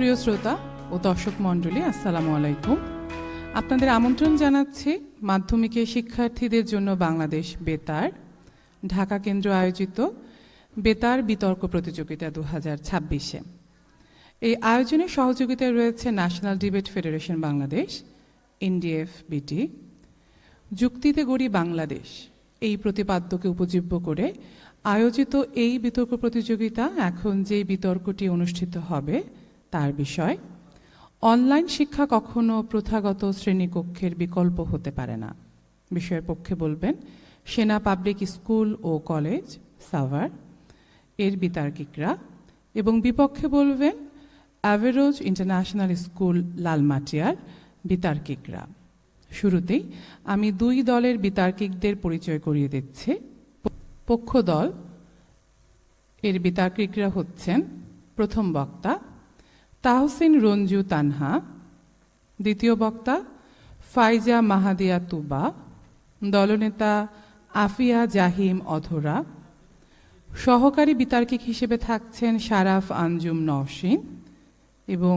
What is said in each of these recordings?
প্রিয় শ্রোতা ও দর্শক মণ্ডলী, আসসালামু আলাইকুম। আপনাদের আমন্ত্রণ জানাচ্ছি মাধ্যমিকের শিক্ষার্থীদের জন্য বাংলাদেশ বেতার ঢাকা কেন্দ্র আয়োজিত বেতার বিতর্ক প্রতিযোগিতা 2026-এ। এই আয়োজনে সহযোগিতায় রয়েছে national debate federation Bangladesh, NDF-BT, যুক্তিতে গড়ি বাংলাদেশ এই প্রতিপাদ্যকে উপজীব্য করে আয়োজিত এই বিতর্ক প্রতিযোগিতা এখন যে বিতর্কটি অনুষ্ঠিত হবে তার বিষয় অনলাইন শিক্ষা কখনো প্রথাগত শ্রেণীকক্ষের বিকল্প হতে পারে না। বিষয়ের পক্ষে বলবেন সেনা পাবলিক স্কুল ও কলেজ সাভার এর বিতার্কিকরা এবং বিপক্ষে বলবেন অ্যাভারোজ ইন্টারন্যাশনাল স্কুল লালমাটিয়ার বিতার্কিকরা। শুরুতেই আমি দুই দলের বিতার্কিকদের পরিচয় করিয়ে দিচ্ছি। পক্ষ দল এর বিতার্কিকরা হচ্ছেন প্রথম বক্তা তাহসিন রঞ্জু তানহা, দ্বিতীয় বক্তা ফাইজা মাহাদিয়া তুবা, দলনেতা আফিয়া জাহিম অধরা। সহকারী বিতার্কিক হিসেবে থাকছেন শারাফ আঞ্জুম নওশিন এবং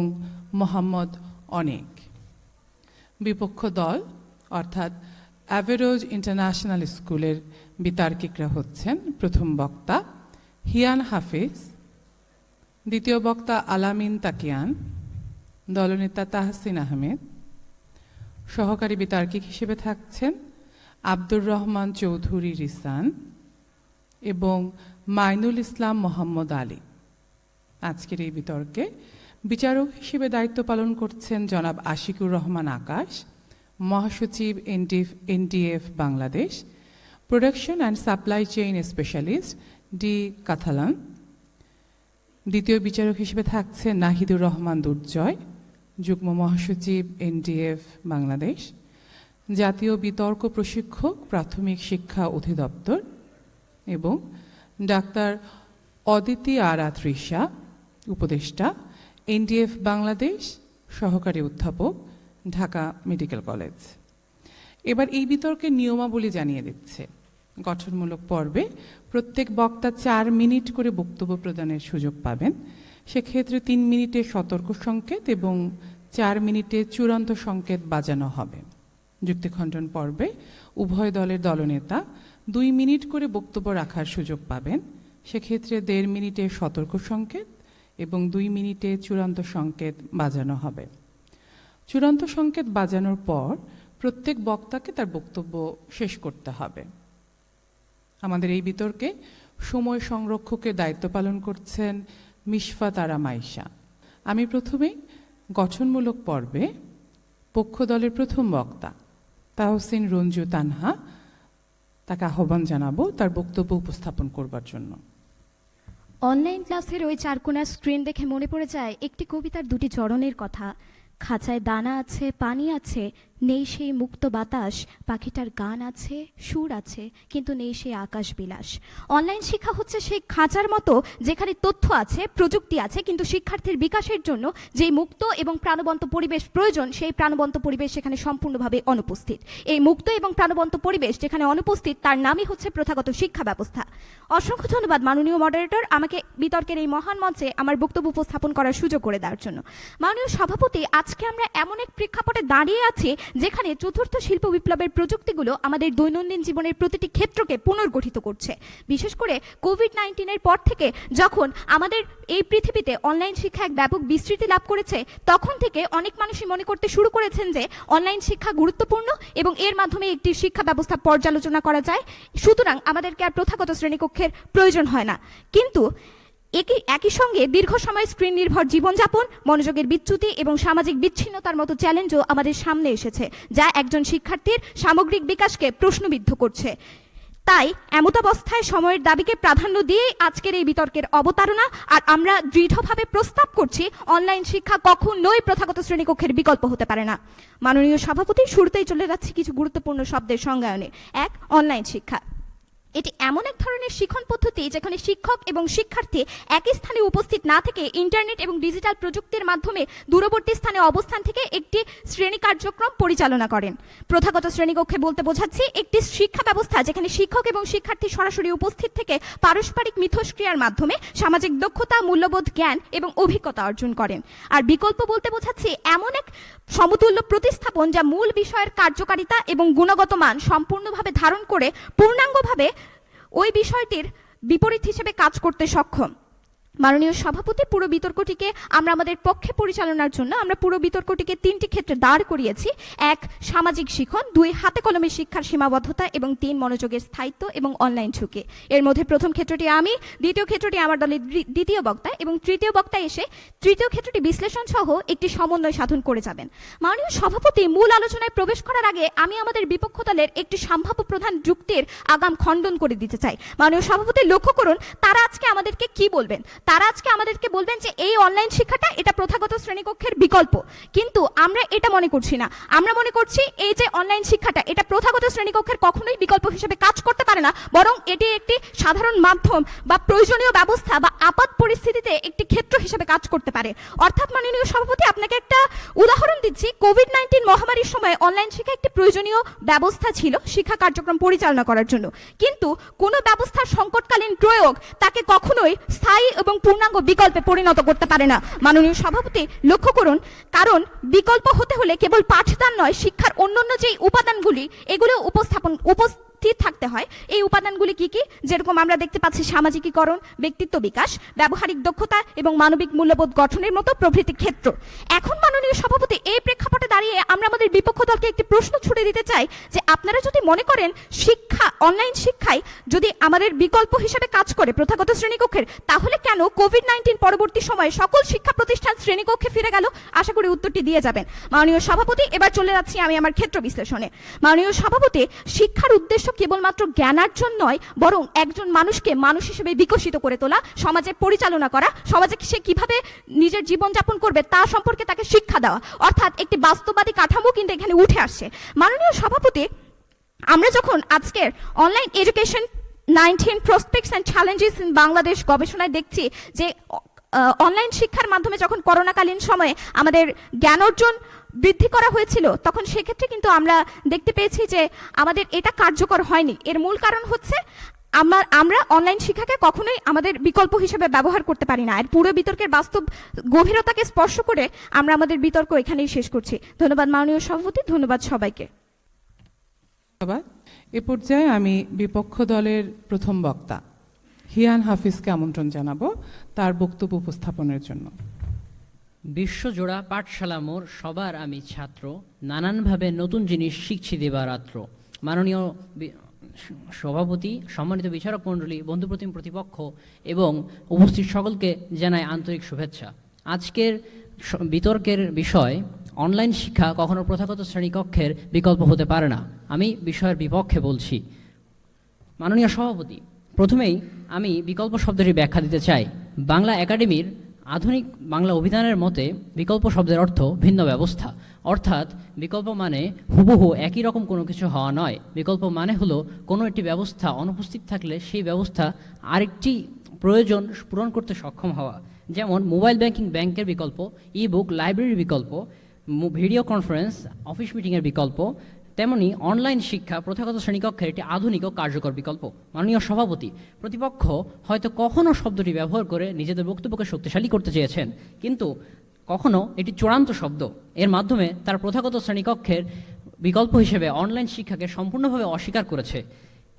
মোহাম্মদ অনেক। বিপক্ষ দল অর্থাৎ অ্যাভারোজ ইন্টারন্যাশনাল স্কুলের বিতার্কিকরা হচ্ছেন প্রথম বক্তা হিয়ান হাফিজ, দ্বিতীয় বক্তা আলামিন তাকিয়ান, দলনেতা তাহসিন আহমেদ। সহকারী বিতার্কিক হিসেবে থাকছেন আব্দুর রহমান চৌধুরী রিসান এবং মাইনুল ইসলাম মোহাম্মদ আলী। আজকের এই বিতর্কে বিচারক হিসেবে দায়িত্ব পালন করছেন জনাব আশিকুর রহমান আকাশ, মহাসচিব NDF Bangladesh, production and supply chain specialist ডি কাথালান। দ্বিতীয় বিচারক হিসেবে থাকছেন নাহিদুর রহমান দুর্জয়, যুগ্ম মহাসচিব NDF বাংলাদেশ, জাতীয় বিতর্ক প্রশিক্ষক প্রাথমিক শিক্ষা অধিদপ্তর, এবং ডাক্তার অদিতি আরা তৃষা, উপদেষ্টা NDF বাংলাদেশ, সহকারী অধ্যাপক, ঢাকা মেডিকেল কলেজ। এবার এই বিতর্কের নিয়মাবলী জানিয়ে দিচ্ছে। গঠনমূলক পর্বে প্রত্যেক বক্তা 4 মিনিট করে বক্তব্য প্রদানের সুযোগ পাবেন। সেক্ষেত্রে 3 মিনিটে সতর্ক সংকেত এবং 4 মিনিটে চূড়ান্ত সংকেত বাজানো হবে। যুক্তিখণ্ডন পর্বে উভয় দলের দলনেতা 2 মিনিট করে বক্তব্য রাখার সুযোগ পাবেন। সেক্ষেত্রে 1.5 মিনিটে সতর্ক সংকেত এবং 2 মিনিটে চূড়ান্ত সংকেত বাজানো হবে। চূড়ান্ত সংকেত বাজানোর পর প্রত্যেক বক্তাকে তার বক্তব্য শেষ করতে হবে। আমাদের এই বিতর্কে সময় সংরক্ষকের দায়িত্ব পালন করছেন মিশফাত আরা মাইশা। আমি প্রথমেই গঠনমূলক পর্বে পক্ষ দলের প্রথম বক্তা তাহসিন রঞ্জু তানহা তাকে আহ্বান জানাবো তার বক্তব্য উপস্থাপন করবার জন্য। অনলাইন ক্লাসের ওই চারকোনা স্ক্রিন দেখে মনে পড়ে যায় একটি কবিতার 2টি চরণের কথা। খাঁচায় দানা আছে, পানি আছে, নেই সেই মুক্ত বাতাস, পাখিটার গান আছে, সুর আছে, কিন্তু নেই সেই আকাশ বিলাস। অনলাইন শিক্ষা হচ্ছে সেই খাঁচার মতো যেখানে তথ্য আছে, প্রযুক্তি আছে, কিন্তু শিক্ষার্থীর বিকাশের জন্য যে মুক্ত এবং প্রাণবন্ত পরিবেশ প্রয়োজন সেই প্রাণবন্ত পরিবেশ সেখানে সম্পূর্ণভাবে অনুপস্থিত। এই মুক্ত এবং প্রাণবন্ত পরিবেশ যেখানে অনুপস্থিত তার নামই হচ্ছে প্রথাগত শিক্ষা ব্যবস্থা। অসংখ্য ধন্যবাদ মাননীয় মডারেটর আমাকে বিতর্কের এই মহান মঞ্চে আমার বক্তব্য উপস্থাপন করার সুযোগ করে দেওয়ার জন্য। মাননীয় সভাপতি, আজকে আমরা এমন এক প্রেক্ষাপটে দাঁড়িয়ে আছি যেখানে চতুর্থ শিল্প বিপ্লবের প্রযুক্তিগুলো আমাদের দৈনন্দিন জীবনের প্রতিটি ক্ষেত্রকে পুনর্গঠিত করছে। বিশেষ করে কোভিড-19-এর পর থেকে যখন আমাদের এই পৃথিবীতে অনলাইন শিক্ষা এক ব্যাপক বিস্তৃতি লাভ করেছে, তখন থেকে অনেক মানুষই মনে করতে শুরু করেছেন যে অনলাইন শিক্ষা গুরুত্বপূর্ণ এবং এর মাধ্যমে একটি শিক্ষা ব্যবস্থা পর্যালোচনা করা যায়, সুতরাং আমাদেরকে আর প্রথাগত শ্রেণীকক্ষের প্রয়োজন হয় না। কিন্তু একই সঙ্গে দীর্ঘ সময় স্ক্রিন নির্ভর জীবনযাপন, মনোযোগের বিচ্যুতি এবং সামাজিক বিচ্ছিন্নতার মতো চ্যালেঞ্জও আমাদের সামনে এসেছে, যা একজন শিক্ষার্থীর সামগ্রিক বিকাশকে প্রশ্নবিদ্ধ করছে। তাই এমতাবস্থায় সময়ের দাবিকে প্রাধান্য দিয়েই আজকের এই বিতর্কের অবতারণা। আর আমরা দৃঢ়ভাবে প্রস্তাব করছি অনলাইন শিক্ষা কখনোই প্রথাগত শ্রেণীকক্ষের বিকল্প হতে পারে না। মাননীয় সভাপতি, শুরুতেই চলে যাচ্ছি কিছু গুরুত্বপূর্ণ শব্দের সংজ্ঞায়নে। 1. অনলাইন শিক্ষা। এটি এমন এক ধরনের শিক্ষণ পদ্ধতি যেখানে শিক্ষক এবং শিক্ষার্থী একই স্থানে উপস্থিত না থেকে ইন্টারনেট এবং ডিজিটাল প্রযুক্তির মাধ্যমে দূরবর্তী স্থানে অবস্থান থেকে একটি শ্রেণী কার্যক্রম পরিচালনা করেন। প্রথাগত শ্রেণীকক্ষে বলতে বোঝাচ্ছি একটি শিক্ষা ব্যবস্থা যেখানে শিক্ষক এবং শিক্ষার্থী সরাসরি উপস্থিত থেকে পারস্পরিক মিথস্ক্রিয়ার মাধ্যমে সামাজিক দক্ষতা, মূল্যবোধ, জ্ঞান এবং অভিজ্ঞতা অর্জন করেন। আর বিকল্প বলতে বোঝাচ্ছি এমন এক সমতুল্য প্রতিস্থাপন যা মূল বিষয়ের কার্যকারিতা এবং গুণগত মান সম্পূর্ণভাবে ধারণ করে পূর্ণাঙ্গভাবে ওই বিষয়টির বিপরীত হিসেবে কাজ করতে সক্ষম। মাননীয় সভাপতি, পুরো বিতর্কটিকে আমরা আমাদের পক্ষে পরিচালনার জন্য আমরা পুরো বিতর্কটিকে 3টি ক্ষেত্রে দাঁড় করিয়েছি। 1, সামাজিক শিখন; 2, হাতে কলমে শিক্ষার সীমাবদ্ধতা; এবং 3, মনোযোগের স্থায়িত্ব এবং অনলাইন ঝুঁকি। এর মধ্যে প্রথম ক্ষেত্রটি আমি, দ্বিতীয় ক্ষেত্রটি আমার দলের দ্বিতীয় বক্তা এবং তৃতীয় বক্তা এসে তৃতীয় ক্ষেত্রটি বিশ্লেষণ সহ একটি সমন্বয় সাধন করে যাবেন। মাননীয় সভাপতি, মূল আলোচনায় প্রবেশ করার আগে আমি আমাদের বিপক্ষ দলের একটি সম্ভাব্য প্রধান যুক্তির আগাম খণ্ডন করে দিতে চাই। মাননীয় সভাপতি, লক্ষ্য করুন তারা আজকে আমাদেরকে কি বলবেন। তারা আজকে আমাদেরকে বলবেন যে এই অনলাইন শিক্ষাটা এটা প্রথাগত শ্রেণীকক্ষের বিকল্প, কিন্তু আমরা এটা মনে করছি না। আমরা মনে করছি এই যে অনলাইন শিক্ষাটা এটা প্রথাগত শ্রেণীকক্ষের কখনোই বিকল্প হিসেবে কাজ করতে পারে না, বরং এটি একটি সাধারণ মাধ্যম বা প্রয়োজনীয় ব্যবস্থা বা আপাত পরিস্থিতিতে একটি ক্ষেত্র হিসেবে কাজ করতে পারে। অর্থাৎ মাননীয় সভাপতি, আপনাকে একটা উদাহরণ দিচ্ছি। কোভিড-19 মহামারীর সময় অনলাইন শিক্ষা একটি প্রয়োজনীয় ব্যবস্থা ছিল শিক্ষা কার্যক্রম পরিচালনা করার জন্য, কিন্তু কোনো ব্যবস্থার সংকটকালীন প্রয়োগ তাকে কখনোই স্থায়ী এবং পূর্ণাঙ্গ বিকল্পে পরিণত করতে পারে না। মাননীয় সভাপতি, লক্ষ্য করুন, কারণ বিকল্প হতে হলে কেবল পাঠদান নয়, শিক্ষার অন্যান্য যেই উপাদানগুলি এগুলো উপস্থিত থাকতে হয়। এই উপাদানগুলি কি কি? যেরকম আমরা দেখতে পাচ্ছি সামাজিকীকরণ, ব্যক্তিত্ব বিকাশ, ব্যবহারিক দক্ষতা এবং মানবিক মূল্যবোধ গঠনের মতো প্রভৃতি ক্ষেত্র। এখন মাননীয় সভাপতি, এই প্রেক্ষাপটে দাঁড়িয়ে আমরা আমাদের বিপক্ষ দলকে একটি প্রশ্ন ছুড়ে দিতে চাই যে আপনারা যদি মনে করেন শিক্ষা, অনলাইন শিক্ষায় যদি আমাদের বিকল্প হিসেবে কাজ করে প্রথাগত শ্রেণীকক্ষের, তাহলে কেন কোভিড-19 পরবর্তী সময়ে সকল শিক্ষা প্রতিষ্ঠান শ্রেণীকক্ষে ফিরে গেল? আশা করি উত্তরটি দিয়ে যাবেন। মাননীয় সভাপতি, এবার চলে যাচ্ছি আমি আমার ক্ষেত্র বিশ্লেষণে। মাননীয় সভাপতি, শিক্ষার উদ্দেশ্য কেবলমাত্র জ্ঞানার্জন নয়, বরং একজন মানুষকে মানুষ হিসেবে বিকশিত করে তোলা, সমাজে পরিচালনা করা, সমাজে সে কিভাবে নিজের জীবনযাপন করবে তা সম্পর্কে তাকে শিক্ষা দেওয়া, অর্থাৎ একটি বাস্তববাদী কাঠামো কিন্তু এখানে উঠে আসছে। মাননীয় সভাপতি, আমরা যখন আজকের online education 19 prospects and challenges in Bangladesh গবেষণায় দেখছি যে অনলাইন শিক্ষার মাধ্যমে যখন করোনাকালীন সময়ে আমাদের জ্ঞান অর্জন বৃদ্ধি করা হয়েছিল, তখন সেক্ষেত্রে কিন্তু আমরা দেখতে পেয়েছি যে আমাদের এটা কার্যকর হয়নি। এর মূল কারণ হচ্ছে আমরা অনলাইন শিক্ষাকে কখনোই আমাদের বিকল্প হিসেবে ব্যবহার করতে পারি না। আর পুরো বিতর্কের বাস্তব গভীরতাকে স্পর্শ করে আমরা আমাদের বিতর্ক এখানেই শেষ করছি। ধন্যবাদ মাননীয় সভাপতি, ধন্যবাদ সবাইকে। ধন্যবাদ। এ পর্যায়ে আমি বিপক্ষ দলের প্রথম বক্তা হিয়ান হাফিজকে আমন্ত্রণ জানাবো তার বক্তব্য উপস্থাপনের জন্য। বিশ্বজোড়া পাঠশালা মোর, সবার আমি ছাত্র, নানানভাবে নতুন জিনিস শিখছি দিবারাত্র। মাননীয় সভাপতি, সম্মানিত বিচারক মণ্ডলী, বন্ধুপ্রতিম প্রতিপক্ষ এবং উপস্থিত সকলকে জানাই আন্তরিক শুভেচ্ছা। আজকের বিতর্কের বিষয় অনলাইন শিক্ষা কখনো প্রথাগত শ্রেণীকক্ষের বিকল্প হতে পারে না। আমি বিষয়ের বিপক্ষে বলছি। মাননীয় সভাপতি, প্রথমেই আমি বিকল্প শব্দটি ব্যাখ্যা দিতে চাই। বাংলা একাডেমির আধুনিক বাংলা অভিধানের মতে বিকল্প শব্দের অর্থ ভিন্ন ব্যবস্থা, অর্থাৎ বিকল্প মানে হুবহু একই রকম কোনো কিছু হওয়া নয়। বিকল্প মানে হলো কোনো একটি ব্যবস্থা অনুপস্থিত থাকলে সেই ব্যবস্থা আরেকটি প্রয়োজন পূরণ করতে সক্ষম হওয়া। যেমন মোবাইল ব্যাংকিং ব্যাংকের বিকল্প, ই বুক লাইব্রেরির বিকল্প, ভিডিও কনফারেন্স অফিস মিটিংয়ের বিকল্প, তেমনি অনলাইন শিক্ষা প্রথাগত শ্রেণীকক্ষের একটি আধুনিক ও কার্যকর বিকল্প। মাননীয় সভাপতি, প্রতিপক্ষ হয়তো কখনো শব্দটি ব্যবহার করে নিজেদের বক্তব্যকে শক্তিশালী করতে চেয়েছেন, কিন্তু কখনো এটি চূড়ান্ত শব্দ। এর মাধ্যমে তার প্রথাগত শ্রেণীকক্ষের বিকল্প হিসেবে অনলাইন শিক্ষাকে সম্পূর্ণভাবে অস্বীকার করেছে।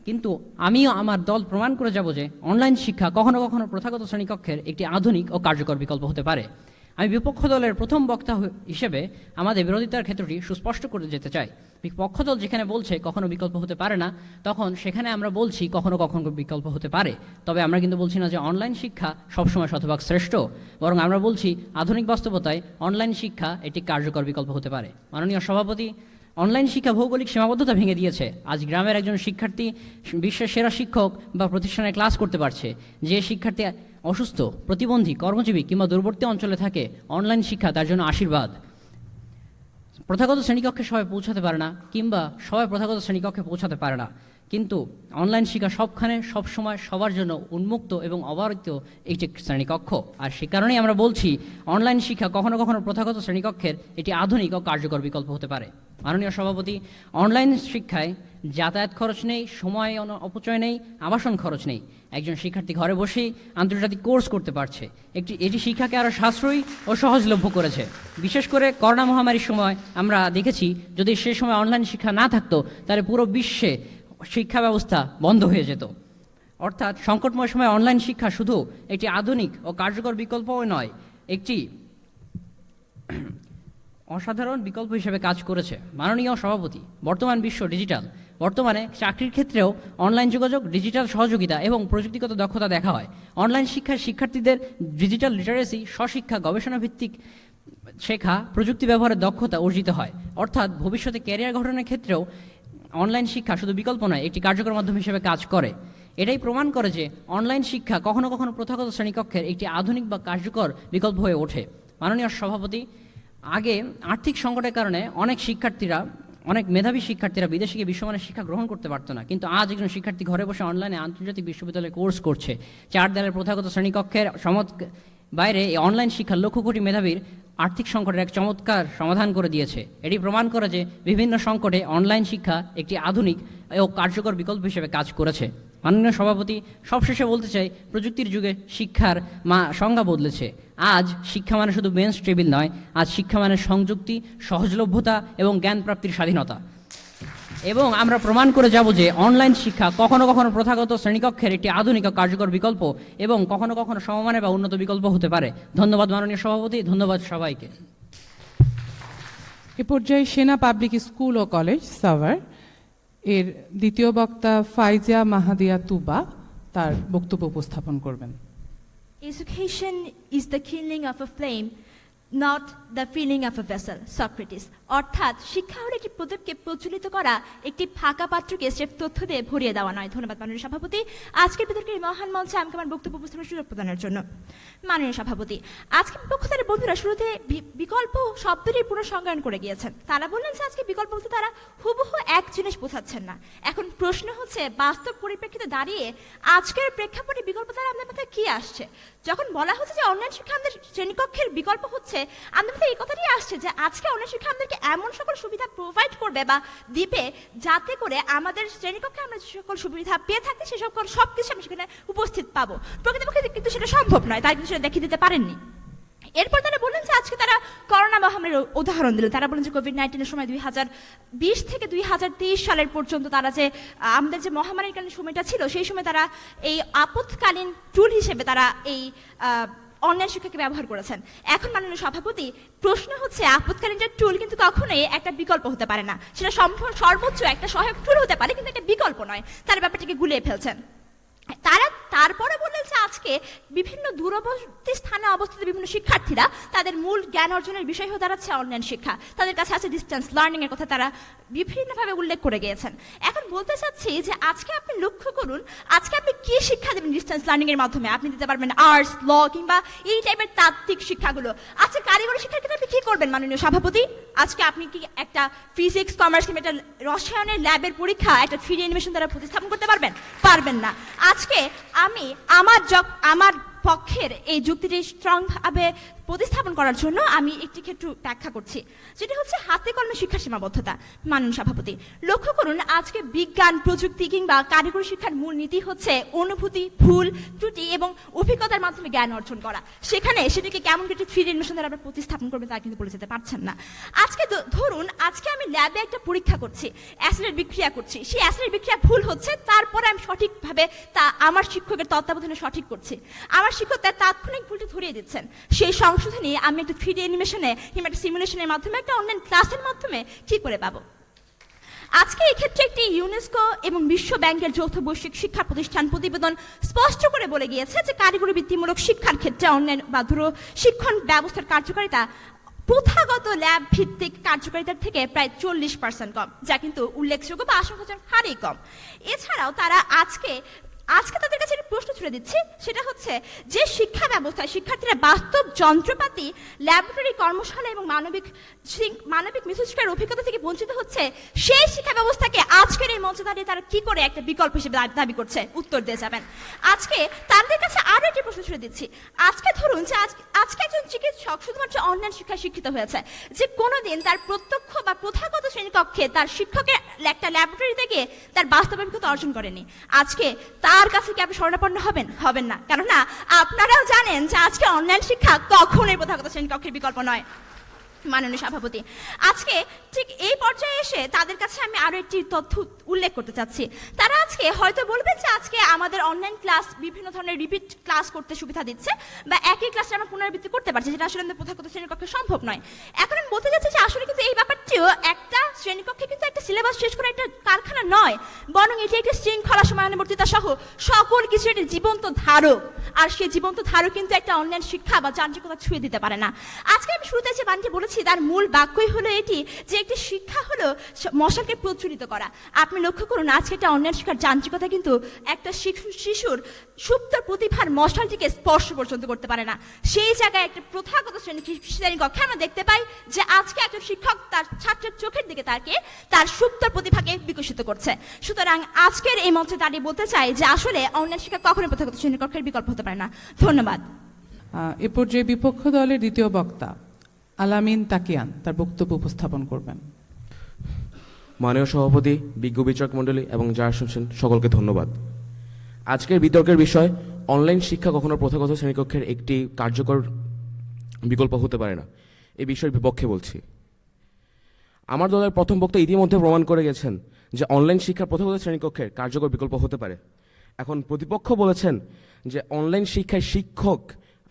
কিন্তু আমিও আমার দল প্রমাণ করে যাব যে অনলাইন শিক্ষা কখনো কখনো প্রথাগত শ্রেণীকক্ষের একটি আধুনিক ও কার্যকর বিকল্প হতে পারে। আমি বিপক্ষ দলের প্রথম বক্তা হিসেবে আমাদের বিরোধিতার ক্ষেত্রটি সুস্পষ্ট করে যেতে চাই। পক্ষ দল যেখানে বলছে কখনো বিকল্প হতে পারে না, তখন সেখানে আমরা বলছি কখনো কখনো বিকল্প হতে পারে। তবে আমরা কিন্তু বলছি না যে অনলাইন শিক্ষা সবসময় শতভাগ শ্রেষ্ঠ, বরং আমরা বলছি আধুনিক বাস্তবতায় অনলাইন শিক্ষা একটি কার্যকর বিকল্প হতে পারে। মাননীয় সভাপতি, অনলাইন শিক্ষা ভৌগোলিক সীমাবদ্ধতা ভেঙে দিয়েছে। আজ গ্রামের একজন শিক্ষার্থী বিশ্বের সেরা শিক্ষক বা প্রতিষ্ঠানে ক্লাস করতে পারছে। যে শিক্ষার্থী অসুস্থ, প্রতিবন্ধী, কর্মজীবী কিংবা দূরবর্তী অঞ্চলে থাকে, অনলাইন শিক্ষা তার জন্য আশীর্বাদ। প্রথাগত শ্রেণীকক্ষে সবাই পৌঁছাতে পারে না, কিংবা সবাই প্রথাগত শ্রেণীকক্ষে পৌঁছাতে পারে না, কিন্তু অনলাইন শিক্ষা সবখানে সবসময় সবার জন্য উন্মুক্ত এবং অবারিত একটি শ্রেণীকক্ষ। আর সে কারণেই আমরা বলছি অনলাইন শিক্ষা কখনো কখনো প্রথাগত শ্রেণীকক্ষের একটি আধুনিক ও কার্যকর বিকল্প হতে পারে। মাননীয় সভাপতি, অনলাইন শিক্ষায় যাতায়াত খরচ নেই, সময় অপচয় নেই, আবাসন খরচ নেই। একজন শিক্ষার্থী ঘরে বসেই আন্তর্জাতিক কোর্স করতে পারছে। এটি শিক্ষাকে আরও সাশ্রয়ী ও সহজলভ্য করেছে। বিশেষ করে করোনা মহামারীর সময় আমরা দেখেছি, যদি সে সময় অনলাইন শিক্ষা না থাকতো তাহলে পুরো বিশ্বে শিক্ষা ব্যবস্থা বন্ধ হয়ে যেত। অর্থাৎ সংকটময় সময় অনলাইন শিক্ষা শুধু একটি আধুনিক ও কার্যকর বিকল্পও নয়, একটি অসাধারণ বিকল্প হিসেবে কাজ করেছে। মাননীয় সভাপতি, বর্তমান বিশ্ব ডিজিটাল। বর্তমানে চাকরির ক্ষেত্রেও অনলাইন যোগাযোগ, ডিজিটাল সহযোগিতা এবং প্রযুক্তিগত দক্ষতা দেখা হয়। অনলাইন শিক্ষায় শিক্ষার্থীদের ডিজিটাল লিটারেসি, স্বশিক্ষা, গবেষণা ভিত্তিক শেখা, প্রযুক্তি ব্যবহারের দক্ষতা অর্জিত হয়। অর্থাৎ ভবিষ্যতে ক্যারিয়ার গঠনের ক্ষেত্রেও অনলাইন শিক্ষা শুধু বিকল্প নয়, একটি কার্যকর মাধ্যম হিসেবে কাজ করে। এটাই প্রমাণ করে যে অনলাইন শিক্ষা কখনো কখনো প্রথাগত শ্রেণীকক্ষের একটি আধুনিক বা কার্যকর বিকল্প হয়ে ওঠে। মাননীয় সভাপতি, আগে আর্থিক সংকটের কারণে অনেক মেধাবী শিক্ষার্থীরা বিদেশে গিয়ে বিশ্বমানের শিক্ষা গ্রহণ করতে পারতো না, কিন্তু আজ একজন শিক্ষার্থী ঘরে বসে অনলাইনে আন্তর্জাতিক বিশ্ববিদ্যালয়ে কোর্স করছে। 4 দেয়ালের প্রথাগত শ্রেণীকক্ষের বাইরে এই অনলাইন শিক্ষা লক্ষ কোটি মেধাবীর আর্থিক সংকটের এক চমৎকার সমাধান করে দিয়েছে। এটি প্রমাণ করে যে বিভিন্ন সংকটে অনলাইন শিক্ষা একটি আধুনিক ও কার্যকর বিকল্প হিসেবে কাজ করেছে। মাননীয় সভাপতি, সবশেষে বলতে চাই, প্রযুক্তির যুগে শিক্ষার সংজ্ঞা বদলেছে। আজ শিক্ষা মানে শুধু বেঞ্চ টেবিল নয়, আজ শিক্ষা মানে সংযুক্তি, সহজলভ্যতা এবং জ্ঞান প্রাপ্তির স্বাধীনতা। এবং আমরা প্রমাণ করে যাব যে অনলাইন শিক্ষা কখনো কখনো প্রথাগত শ্রেণীকক্ষের একটি আধুনিক ও কার্যকর বিকল্প এবং কখনো কখনো সমমানের বা উন্নত বিকল্প হতে পারে। ধন্যবাদ মাননীয় সভাপতি, ধন্যবাদ সবাইকে। এ পর্যায়ে সেনা পাবলিক স্কুল ও কলেজ সাভার এর দ্বিতীয় বক্তা ফাইজা মাহাদিয়া তুবা তার বক্তব্য উপস্থাপন করবেন। Education is the kindling of a flame, not the filling of a vessel. Socrates. অর্থাৎ শিক্ষা হলো একটি প্রদীপকে প্রজ্বলিত করা, একটি ফাঁকা পাত্রকে স্রেফ তথ্য দিয়ে ভরিয়ে দেওয়া নয়। ধন্যবাদ মাননীয় সভাপতি, আজকের বিতর্কের এই মহান মঞ্চে আমাকে আমার বক্তব্য উপস্থাপনের সুযোগ প্রদানের জন্য। মাননীয় সভাপতি, আজকে পক্ষধারী বন্ধুরা শুরুতে বিকল্প শব্দটির পুনঃসংজ্ঞান করে গিয়েছেন। তারা বললেন যে আজকে বিকল্প বলতে তারা হুবহু এক জিনিস বোঝাচ্ছেন না। এখন প্রশ্ন হচ্ছে, বাস্তব পরিপ্রেক্ষিতে দাঁড়িয়ে আজকের প্রেক্ষাপটে বিকল্প দ্বারা আমাদের মাথায় কি আসছে? যখন বলা হচ্ছে যে অনলাইন শিক্ষা আমাদের শ্রেণীকক্ষের বিকল্প হচ্ছে, আমাদের মাথায় এই কথাটাই আসছে যে আজকে অনলাইন শিক্ষা আমাদেরকে এমন সকল সুবিধা প্রোভাইড করবে বা দিবে, যাতে করে আমাদের শ্রেণীকক্ষে আমরা যে সকল সুবিধা পেয়ে থাকি সে সকল সবকিছু আমি সেখানে উপস্থিত পাবো। প্রকৃতপক্ষে কিন্তু সেটা সম্ভব নয়, তাই কিন্তু সেটা দেখিয়ে দিতে পারেননি। এরপর তারা বললেন যে আজকে তারা করোনা মহামারীর উদাহরণ দিল। তারা বলেন যে কোভিড-19 সময় 2020 থেকে 2023 সালের পর্যন্ত তারা যে আমাদের যে মহামারীকালীন সময়টা ছিল, সেই সময় তারা এই আপৎকালীন টুল হিসেবে তারা এই অনলাইন শিক্ষাকে ব্যবহার করেছেন। এখন মাননীয় সভাপতি, প্রশ্ন হচ্ছে, আপৎকালীন যে টুল কিন্তু কখনোই একটা বিকল্প হতে পারে না। সেটা সর্বোচ্চ একটা সহায়ক টুল হতে পারে, কিন্তু একটা বিকল্প নয়। তারা ব্যাপারটাকে গুলিয়ে ফেলছেন। তারা তারপরে বললেন যে আজকে বিভিন্ন দূরবর্তী স্থানে অবস্থিত বিভিন্ন শিক্ষার্থীরা তাদের মূল জ্ঞান অর্জনের বিষয় হয়ে দাঁড়াচ্ছে অনলাইন শিক্ষা। তাদের কাছে আছে ডিস্টেন্স লার্নিং এর কথা তারা বিভিন্নভাবে উল্লেখ করে গিয়েছেন। এখন বলতে চাচ্ছি যে আজকে আপনি লক্ষ্য করুন, আজকে আপনি কি শিক্ষা দেবেন ডিস্টেন্স লার্নিং এর মাধ্যমে? আপনি দিতে পারবেন আর্টস, ল কিংবা এই টাইপের তাত্ত্বিক শিক্ষাগুলো। আজকে কারিগরি শিক্ষার ক্ষেত্রে আপনি কি করবেন মাননীয় সভাপতি? আজকে আপনি কি একটা ফিজিক্স, কমার্স কিংবা একটা রসায়নের ল্যাবের পরীক্ষা একটা 3D অ্যানিমেশন দ্বারা প্রতিস্থাপন করতে পারবেন? পারবেন না। আজকে আমি আমার পক্ষের এই যুক্তিটি স্ট্রংভাবে প্রতিস্থাপন করার জন্য আমি একটি ক্ষেত্র ব্যাখ্যা করছি, যেটি হচ্ছে হাতে কলমে শিক্ষার সীমাবদ্ধতা। মাননীয় সভাপতি, লক্ষ্য করুন, আজকে বিজ্ঞান, প্রযুক্তি কিংবা কারিগরি শিক্ষার মূল নীতি হচ্ছে অনুভূতি, ভুল, ত্রুটি এবং অভিজ্ঞতার মাধ্যমে জ্ঞান অর্জন করা। সেখানে সেটিকে কেমন একটি 3D অ্যানিমেশন দ্বারা আমরা প্রতিস্থাপন করবেন তা কিন্তু বলে যেতে পারছেন না। আজকে ধরুন, আজকে আমি ল্যাবে একটা পরীক্ষা করছি, অ্যাসিডের বিক্রিয়া করছি, সেই অ্যাসিডের বিক্রিয়া ভুল হচ্ছে, তারপরে আমি সঠিকভাবে তা আমার শিক্ষকের তত্ত্বাবধানে সঠিক করছি। আমার শিক্ষক তার তাৎক্ষণিক ভুলটি ধরিয়ে দিচ্ছেন। সেই সংশোধনী আমি একটা 3D অ্যানিমেশনে কিংবা একটা সিমুলেশনের মাধ্যমে, একটা অনলাইন ক্লাসের মাধ্যমে কি করে পাবো? আজকে এক্ষেত্রে একটি ইউনেস্কো এবং বিশ্ব ব্যাংকের যৌথ বৈশ্বিক শিক্ষা প্রতিষ্ঠান প্রতিবেদন স্পষ্ট করে বলে গিয়েছে যে কারিগরি বৃত্তিমূলক শিক্ষার ক্ষেত্রে অনলাইন বা দূর শিক্ষণ ব্যবস্থার কার্যকারিতা প্রথাগত ল্যাব ভিত্তিক কার্যকারিতার থেকে প্রায় 40% কম, যা কিন্তু উল্লেখযোগ্য বা আশঙ্কাজনক হারেই কম। এছাড়াও তারা আজকে আজকে তাদের কাছে একটা প্রশ্ন ছুড়ে দিচ্ছি, সেটা হচ্ছে যে শিক্ষা ব্যবস্থায় শিক্ষার্থীরা বাস্তব যন্ত্রপাতি, ল্যাবরেটরি, কর্মশালা এবং মানবিক মিথস্ক্রিয়ার অভিজ্ঞতা থেকে বঞ্চিত হচ্ছে, সেই শিক্ষা ব্যবস্থাকে আজকের এই মঞ্চে দাঁড়িয়ে তারা কি করে একটা বিকল্প হিসেবে দাবি করছে? উত্তর দিয়ে যাবেন। আজকে তাদের কাছে আরো একটি প্রশ্ন ছুড়ে দিচ্ছি। আজকে ধরুন যে আজকে একজন চিকিৎসক শুধুমাত্র অনলাইন শিক্ষায় শিক্ষিত হয়েছে, যে কোনোদিন তার প্রত্যক্ষ বা প্রথাগত শ্রেণীকক্ষে তার শিক্ষকের একটা ল্যাবরেটরিতে গিয়ে তার বাস্তব অভিজ্ঞতা অর্জন করেনি। আজকে তার কাছে কি আপনি শরণাপন্ন হবেন? হবেন না, কেননা আপনারাও জানেন যে আজকে অনলাইন শিক্ষা কখনোই প্রথাগত শ্রেণীকক্ষের বিকল্প নয়। মাননীয় সভাপতি, আজকে ঠিক এই পর্যায়ে এসে তাদের কাছে আমি আরো একটি তথ্য উল্লেখ করতে চাচ্ছি। তারা আজকে হয়তো বলবেন যে আজকে আমাদের অনলাইন ক্লাস বিভিন্ন ধরনের রিপিট ক্লাস করতে সুবিধা দিচ্ছে, বা একই ক্লাসে আমরা পুনরাবৃত্তি করতে পারছি, যেটা আসলে আমাদের প্রথাগত শ্রেণীকক্ষে সম্ভব নয়। এখন আমি বলতে চাচ্ছি যে আসলে কিন্তু এই ব্যাপারটিও একটা শ্রেণীকক্ষে কিন্তু একটা সিলেবাস শেষ করা একটা কারখানা নয়, বরং এটি একটি শৃঙ্খলা, সময়ানুবর্তিতা সহ সকল কিছু একটি জীবন্ত ধারক। আর সেই জীবন্ত ধারক কিন্তু একটা অনলাইন শিক্ষা বা যান্ত্রিকতা ছুঁয়ে দিতে পারে না। আজকে আমি শুরুতে যে বাণীটি বলেছি তার মূল বাক্যই হলো এটি, যে একটি শিক্ষা হলো মশালকে প্রজ্বলিত করা। আপনি লক্ষ্য করুন আজকে একটা অনলাইন শিক্ষার যান্ত্রিকতা কিন্তু একটা শিশুর সুপ্ত প্রতিভার মশালটিকে স্পর্শ পর্যন্ত করতে পারে না। সেই জায়গায় একটা প্রথাগত শ্রেণীকক্ষে আমরা দেখতে পাই যে আজকে একজন শিক্ষক তার ছাত্রের চোখের দিকে তাকিয়ে তার সুপ্ত প্রতিভাকে বিকশিত করছে। সুতরাং আজকের এই মঞ্চে দাঁড়িয়ে বলতে চাই যে আসলে অনলাইন শিক্ষা কখনোই প্রথাগত শ্রেণীকক্ষের বিকল্প হতে পারে না। ধন্যবাদ। এ পর্যায়ে বিপক্ষ দলের দ্বিতীয় বক্তা আলামিন তাকিয়ান তার বক্তব্য উপস্থাপন করবেন। মাননীয় সভাপতি, বিজ্ঞ বিচারক মণ্ডলী এবং যারা শুনছেন সকলকে ধন্যবাদ। আজকের বিতর্কের বিষয় অনলাইন শিক্ষা কখনো প্রথাগত শ্রেণীকক্ষের একটি কার্যকর বিকল্প হতে পারে না, এই বিষয়ের বিপক্ষে বলছি। আমার দলের প্রথম বক্তা ইতিমধ্যে প্রমাণ করে গেছেন যে অনলাইন শিক্ষা প্রথাগত শ্রেণীকক্ষের কার্যকর বিকল্প হতে পারে। এখন প্রতিপক্ষ বলেছেন যে অনলাইন শিক্ষায় শিক্ষক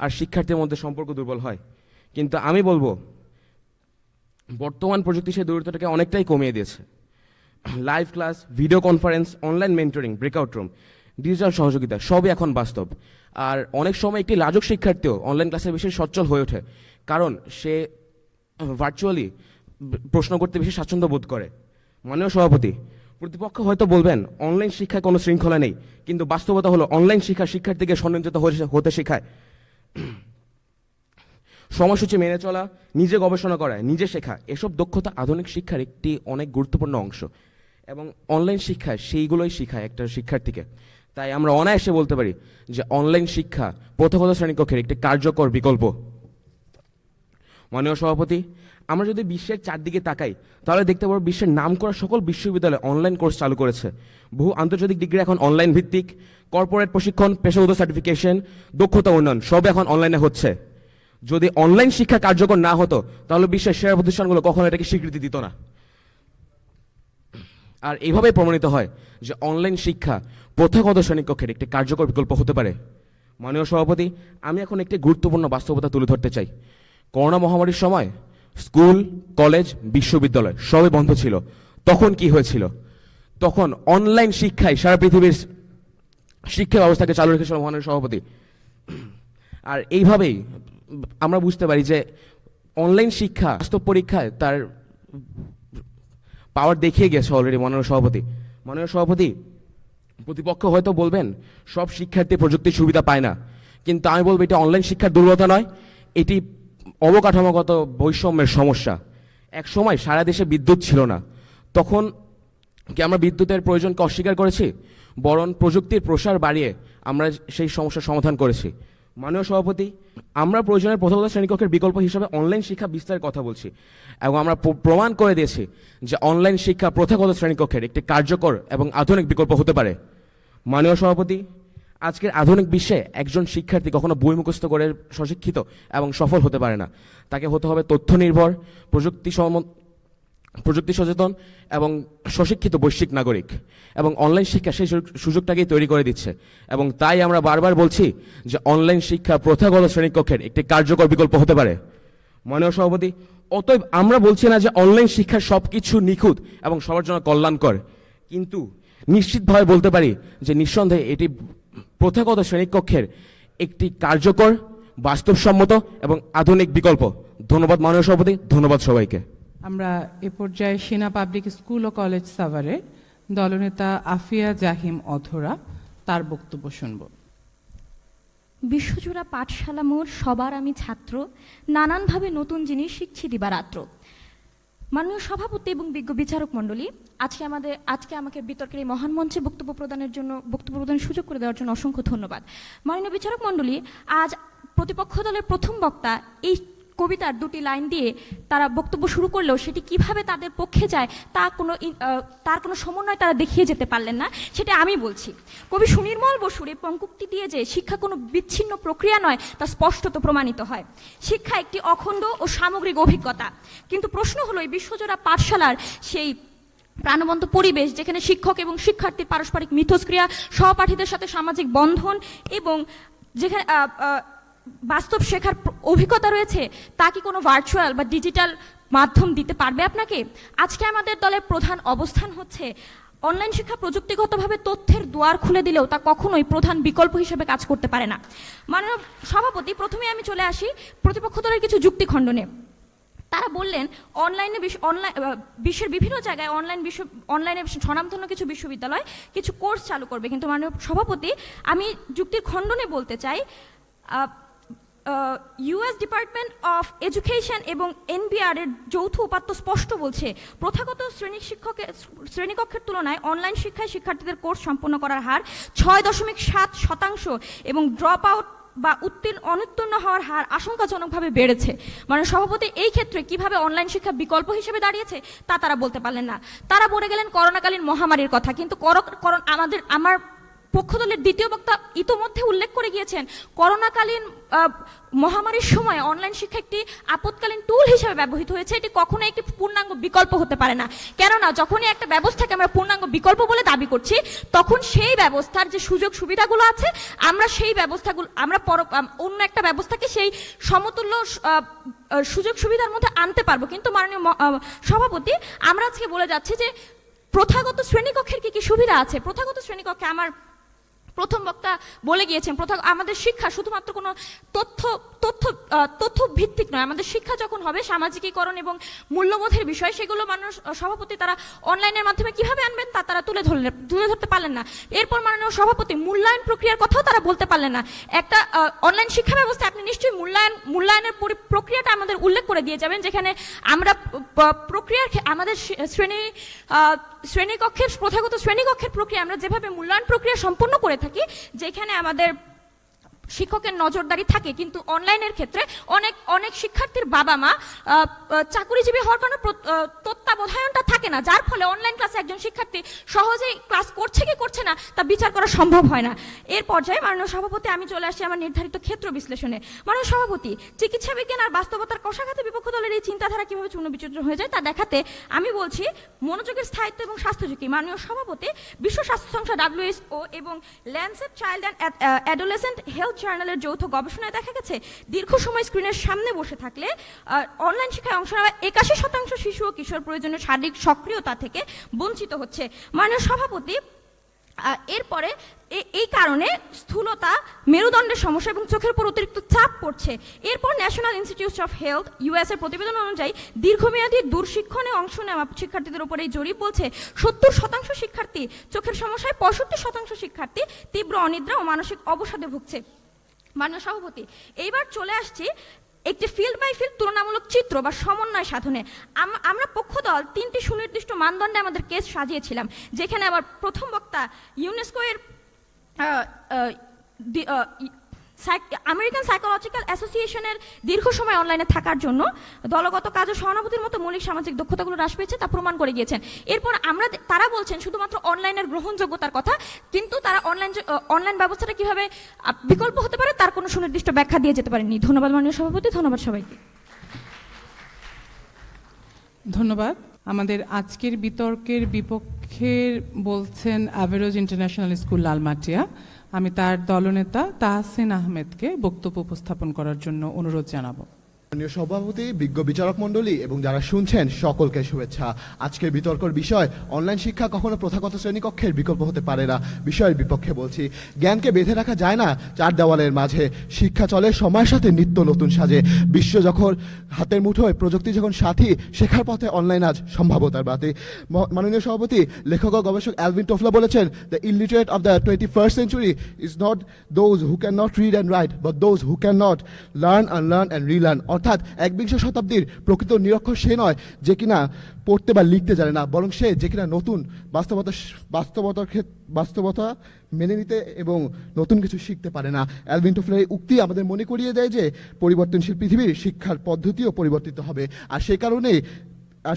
আর শিক্ষার্থীর মধ্যে সম্পর্ক দুর্বল হয়, কিন্তু আমি বলবো বর্তমান প্রযুক্তি সেই দূরত্বটাকে অনেকটাই কমিয়ে দিয়েছে। Live class, video conference, online mentoring, breakout room, digital সহযোগিতা সবই এখন বাস্তব। আর অনেক সময় একটি লাজুক শিক্ষার্থীও অনলাইন ক্লাসের বেশি সচ্ছল হয়ে ওঠে, কারণ সে ভার্চুয়ালি প্রশ্ন করতে বেশি স্বাচ্ছন্দ্য বোধ করে। মাননীয় সভাপতি, প্রতিপক্ষ হয়তো বলবেন অনলাইন শিক্ষায় কোনো শৃঙ্খলা নেই, কিন্তু বাস্তবতা হলো অনলাইন শিক্ষা শিক্ষার্থীকে সম্মানিত হতে শেখায়। সময়সূচি মেনে চলা, নিজে গবেষণা করা, নিজে শেখা, এসব দক্ষতা আধুনিক শিক্ষার একটি অনেক গুরুত্বপূর্ণ অংশ, এবং অনলাইন শিক্ষায় সেইগুলোই শেখায় একটা শিক্ষার্থীকে। তাই আমরা অনায়াসে বলতে পারি যে অনলাইন শিক্ষা প্রথাগত শ্রেণীকক্ষের একটি কার্যকর বিকল্প। মাননীয় সভাপতি, আমরা যদি বিশ্বের চারদিকে তাকাই তাহলে দেখতে পাবো বিশ্বের নামকরা সকল বিশ্ববিদ্যালয় অনলাইন কোর্স চালু করেছে। বহু আন্তর্জাতিক ডিগ্রি এখন অনলাইন ভিত্তিক, কর্পোরেট প্রশিক্ষণ, পেশাগত সার্টিফিকেশন, দক্ষতা উন্নয়ন সব এখন অনলাইনে হচ্ছে। যদি অনলাইন শিক্ষা কার্যকর না হতো তাহলে বিশ্বের সেরা প্রতিষ্ঠানগুলো কখনো এটাকে স্বীকৃতি দিত না। আর এইভাবেই প্রমাণিত হয় যে অনলাইন শিক্ষা প্রথাগত শ্রেণীকক্ষের একটি কার্যকর বিকল্প হতে পারে। মাননীয় সভাপতি, আমি এখন একটি গুরুত্বপূর্ণ বাস্তবতা তুলে ধরতে চাই। করোনা মহামারীর সময় স্কুল, কলেজ, বিশ্ববিদ্যালয় সবই বন্ধ ছিল। তখন কি হয়েছিল? তখন অনলাইন শিক্ষায় সারা পৃথিবীর শিক্ষা ব্যবস্থাকে চালু রেখেছিল মাননীয় সভাপতি। আর এইভাবেই আমরা বুঝতে পারি যে অনলাইন শিক্ষা বাস্তব পরীক্ষায় তার পাওয়ার দেখিয়ে গেছে অলরেডি। মাননীয় সভাপতি, প্রতিপক্ষ হয়তো বলবেন সব শিক্ষার্থী প্রযুক্তির সুবিধা পায় না, কিন্তু আমি বলবো এটা অনলাইন শিক্ষার দুর্বলতা নয়, এটি অবকাঠামোগত বৈষম্যের সমস্যা। এক সময় সারা দেশে বিদ্যুৎ ছিল না, তখন কি আমরা বিদ্যুতের প্রয়োজনকে অস্বীকার করেছি? বরং প্রযুক্তির প্রসার বাড়িয়ে আমরা সেই সমস্যার সমাধান করেছি। মাননীয় সভাপতি, আমরা প্রয়োজনের প্রথাগত শ্রেণীকক্ষের বিকল্প হিসেবে অনলাইন শিক্ষা বিস্তারের কথা বলছি, এবং আমরা প্রমাণ করে দিয়েছি যে অনলাইন শিক্ষা প্রথাগত শ্রেণীকক্ষের একটি কার্যকর এবং আধুনিক বিকল্প হতে পারে। মাননীয় সভাপতি, আজকের আধুনিক বিশ্বে একজন শিক্ষার্থী কখনো বই মুখস্থ করে স্বশিক্ষিত এবং সফল হতে পারে না। তাকে হতে হবে তথ্য নির্ভর, প্রযুক্তি সচেতন এবং স্বশিক্ষিত বৈশ্বিক নাগরিক, এবং অনলাইন শিক্ষা সেই সুযোগটাকেই তৈরি করে দিচ্ছে। এবং তাই আমরা বারবার বলছি যে অনলাইন শিক্ষা প্রথাগত শ্রেণীকক্ষের একটি কার্যকর বিকল্প হতে পারে। মাননীয় সভাপতি, অতএব আমরা বলছি না যে অনলাইন শিক্ষার সবকিছু নিখুঁত এবং সবার জন্য কল্যাণকর, কিন্তু নিশ্চিতভাবে বলতে পারি যে নিঃসন্দেহে এটি প্রথাগত শ্রেণীকক্ষের একটি কার্যকর, বাস্তবসম্মত এবং আধুনিক বিকল্প। ধন্যবাদ মাননীয় সভাপতি, ধন্যবাদ সবাইকে। আমরা এ পর্যায়ে সেনা পাবলিক স্কুল ও কলেজ সাভারের দলনেতা আফিয়া জাহিম অধরা তার বক্তব্য শুনব। বিশ্বজোড়া পাঠশালা মোর সবার আমি ছাত্র, নানানভাবে নতুন জিনিস শিখছি দিবারাত্র। মাননীয় সভাপতি এবং বিজ্ঞ বিচারক মণ্ডলী, আজকে আমাকে বিতর্কের এই মহান মঞ্চে বক্তব্য প্রদানের সুযোগ করে দেওয়ার জন্য অসংখ্য ধন্যবাদ। মাননীয় বিচারক মণ্ডলী, আজ প্রতিপক্ষ দলের প্রথম বক্তা এই কবিতার দুটি লাইন দিয়ে তারা বক্তব্য শুরু করলেও সেটি কিভাবে তাদের পক্ষে যায় তার কোনো সমন্বয় তারা দেখিয়ে যেতে পারলেন না, সেটা আমি বলছি। কবি সুনির্মল বসুর এই পঙ্কুক্তি দিয়ে যে শিক্ষা কোনো বিচ্ছিন্ন প্রক্রিয়া নয় তা স্পষ্টত প্রমাণিত হয়। শিক্ষা একটি অখণ্ড ও সামগ্রিক অভিজ্ঞতা। কিন্তু প্রশ্ন হলো, এই বিশ্বজোড়া পাঠশালার সেই প্রাণবন্ত পরিবেশ যেখানে শিক্ষক এবং শিক্ষার্থীর পারস্পরিক মিথস্ক্রিয়া, সহপাঠীদের সাথে সামাজিক বন্ধন এবং যেখানে বাস্তব শেখার অভিজ্ঞতা রয়েছে, তা কি কোনো ভার্চুয়াল বা ডিজিটাল মাধ্যম দিতে পারবে আপনাকে? আজকে আমাদের দলের প্রধান অবস্থান হচ্ছে অনলাইন শিক্ষা প্রযুক্তিগতভাবে তথ্যের দুয়ার খুলে দিলেও তা কখনোই প্রধান বিকল্প হিসেবে কাজ করতে পারে না। মাননীয় সভাপতি, প্রথমে আমি চলে আসি প্রতিপক্ষ দলের কিছু যুক্তি খণ্ডনে। তারা বললেন বিশ্বের বিভিন্ন জায়গায় অনলাইনে স্বনামধন্য কিছু বিশ্ববিদ্যালয় কিছু কোর্স চালু করবে, কিন্তু মাননীয় সভাপতি, আমি যুক্তির খণ্ডনে বলতে চাই ইউএস ডিপার্টমেন্ট অফ এডুকেশন এবং এনবিআর এর যৌথ উপাত্ত স্পষ্ট বলছে, প্রথাগত শ্রেণীকক্ষের তুলনায় অনলাইন শিক্ষায় শিক্ষার্থীদের কোর্স সম্পন্ন করার হার 6.7% এবং ড্রপ আউট বা অনুত্তীর্ণ হওয়ার হার আশঙ্কাজনকভাবে বেড়েছে। মানে সভাপতি, এই ক্ষেত্রে কিভাবে অনলাইন শিক্ষা বিকল্প হিসেবে দাঁড়িয়েছে তা তারা বলতে পারলেন না। তারা বলে গেলেন করোনাকালীন মহামারীর কথা, কিন্তু আমার পক্ষ দলের দ্বিতীয় বক্তা ইতোমধ্যে উল্লেখ করে গিয়েছেন করোনাকালীন মহামারীর সময় অনলাইন শিক্ষা একটি আপৎকালীন টুল হিসেবে ব্যবহৃত হয়েছে। এটি কখনো একটি পূর্ণাঙ্গ বিকল্প হতে পারে না, কেননা যখনই একটা ব্যবস্থাকে আমরা পূর্ণাঙ্গ বিকল্প বলে দাবি করছি, তখন সেই ব্যবস্থার যে সুযোগ সুবিধাগুলো আছে আমরা অন্য একটা ব্যবস্থাকে সেই সমতুল্য সুযোগ সুবিধার মধ্যে আনতে পারবো। কিন্তু মাননীয় সভাপতি, আমরা আজকে বলে যাচ্ছি যে প্রথাগত শ্রেণীকক্ষের কি কি সুবিধা আছে। প্রথাগত শ্রেণীকক্ষে আমার প্রথম বক্তা বলে গিয়েছেন, আমাদের শিক্ষা শুধুমাত্র কোনো তথ্য ভিত্তিক নয়। আমাদের শিক্ষা যখন হবে সামাজিকীকরণ এবং মূল্যবোধের বিষয়, সেগুলো মানুষ সভাপতি তারা অনলাইনের মাধ্যমে কিভাবে আনবেন তা তারা তুলে ধরতে পারলেন না। এরপর মাননীয় সভাপতি মূল্যায়ন প্রক্রিয়ার কথাও তারা বলতে পারলেন না। একটা অনলাইন শিক্ষা ব্যবস্থা আপনি নিশ্চয়ই মূল্যায়নের প্রক্রিয়াটা আমাদের উল্লেখ করে দিয়ে যাবেন, যেখানে আমরা আমাদের প্রথাগত শ্রেণীকক্ষের প্রক্রিয়া আমরা যেভাবে মূল্যায়ন প্রক্রিয়া সম্পন্ন করে থাকি, যেখানে আমাদের শিক্ষকের নজরদারি থাকে, কিন্তু অনলাইনের ক্ষেত্রে অনেক শিক্ষার্থীর বাবা মা চাকরিজীবী হওয়ার কারণে তত্ত্বাবধায়নটা থাকে না, যার ফলে অনলাইন ক্লাসে একজন শিক্ষার্থী সহজেই ক্লাস করছে কি করছে না তা বিচার করা সম্ভব হয় না। এর পর্যায়ে মাননীয় সভাপতি, আমি চলে আসি আমার নির্ধারিত ক্ষেত্র বিশ্লেষণে। মাননীয় সভাপতি, চিকিৎসা বিজ্ঞান আর বাস্তবতার কষাঘাতে বিপক্ষ দলের এই চিন্তাধারা কিভাবে চূর্ণ বিচূর্ণ হয়ে যায় তা দেখাতে আমি বলছি মনোযোগের স্থায়িত্ব এবং স্বাস্থ্য ঝুঁকি। মাননীয় সভাপতি, বিশ্ব স্বাস্থ্য সংস্থা WHO এবং Lancet child and adolescent health জার্নালের যৌথ গবেষণায় দেখা গেছে, দীর্ঘ সময় স্ক্রিনের সামনে বসে থাকলে অনলাইন শিক্ষায় অংশ নেওয়া 81% শিশু ও কিশোর প্রয়োজনীয় শারীরিক সক্রিয়তা থেকে বঞ্চিত হচ্ছে। মাননীয় সভাপতি, এরপরে এই কারণে স্থূলতা, মেরুদণ্ডের সমস্যা এবং চোখের উপর অতিরিক্ত চাপ পড়ছে। এরপর national institute of health US এর প্রতিবেদন অনুযায়ী দীর্ঘমেয়াদী দূরশিক্ষণে অংশ নেওয়া শিক্ষার্থীদের উপর এই জরিপ বলছে 70% শিক্ষার্থী চোখের সমস্যায়, 65% শিক্ষার্থী তীব্র অনিদ্রা ও মানসিক অবসাদে ভুগছে। মাননীয় সভাপতি, এইবার চলে আসছি একটি ফিল্ড বাই ফিল্ড তুলনামূলক চিত্র বা সমন্বয় সাধনে। আমরা পক্ষ দল 3টি সুনির্দিষ্ট মানদণ্ডে আমাদের কেস সাজিয়েছিলাম, যেখানে আমার প্রথম বক্তা ইউনেস্কো এর আমেরিকান সাইকোলজিক্যাল অ্যাসোসিয়েশনের দীর্ঘ সময় অনলাইনে থাকার জন্য দলগত কাজ ও সহানুভূতির মতো মৌলিক সামাজিক দক্ষতাগুলো হ্রাস পেয়েছে তা প্রমাণ করে গিয়েছেন। এরপর তারা বলছেন শুধুমাত্র অনলাইনের গ্রহণযোগ্যতার কথা, কিন্তু তারা অনলাইন ব্যবস্থাটা কিভাবে বিকল্প হতে পারে তার কোনো সুনির্দিষ্ট ব্যাখ্যা দিয়ে যেতে পারেননি। ধন্যবাদ মাননীয় সভাপতি, ধন্যবাদ সবাইকে। ধন্যবাদ। আমাদের আজকের বিতর্কের বিপক্ষে বলছেন অ্যাভারেজ ইন্টারন্যাশনাল স্কুল লালমাটিয়া। আমি তার দলনেতা তাহসিন আহমেদকে বক্তব্য উপস্থাপন করার জন্য অনুরোধ জানাবো। মাননীয় সভাপতি, বিজ্ঞ বিচারক মণ্ডলী এবং যারা শুনছেন সকলকে শুভেচ্ছা। আজকের বিতর্কের বিষয় অনলাইন শিক্ষা কখনো প্রথাগত শ্রেণীকক্ষের বিকল্প হতে পারে না। বিষয়ের বিপক্ষে বলছি, জ্ঞানকে বেঁধে রাখা যায় না চার দেওয়ালের মাঝে। শিক্ষা চলে সময়ের সাথে নিত্য নতুন সাজে। বিশ্ব যখন হাতের মুঠোয়, প্রযুক্তি যখন সাথী, শেখার পথে অনলাইন আজ সম্ভাবতার বাতি। মাননীয় সভাপতি, লেখক ও গবেষক অ্যালভিন টোফলা বলেছেন, the illiterate of the 21st century is not those who cannot read and write, but those who cannot learn, unlearn and relearn. অর্থাৎ একবিংশ শতাব্দীর প্রকৃত নিরক্ষর সে নয় যে কিনা পড়তে বা লিখতে জানে না, বরং সে যে কিনা নতুন বাস্তবতা মেনে নিতে এবং নতুন কিছু শিখতে পারে না। অ্যালভিন টোফলার এই উক্তি আমাদের মনে করিয়ে দেয় যে পরিবর্তনশীল পৃথিবীর শিক্ষার পদ্ধতিও পরিবর্তিত হবে, আর সেই কারণেই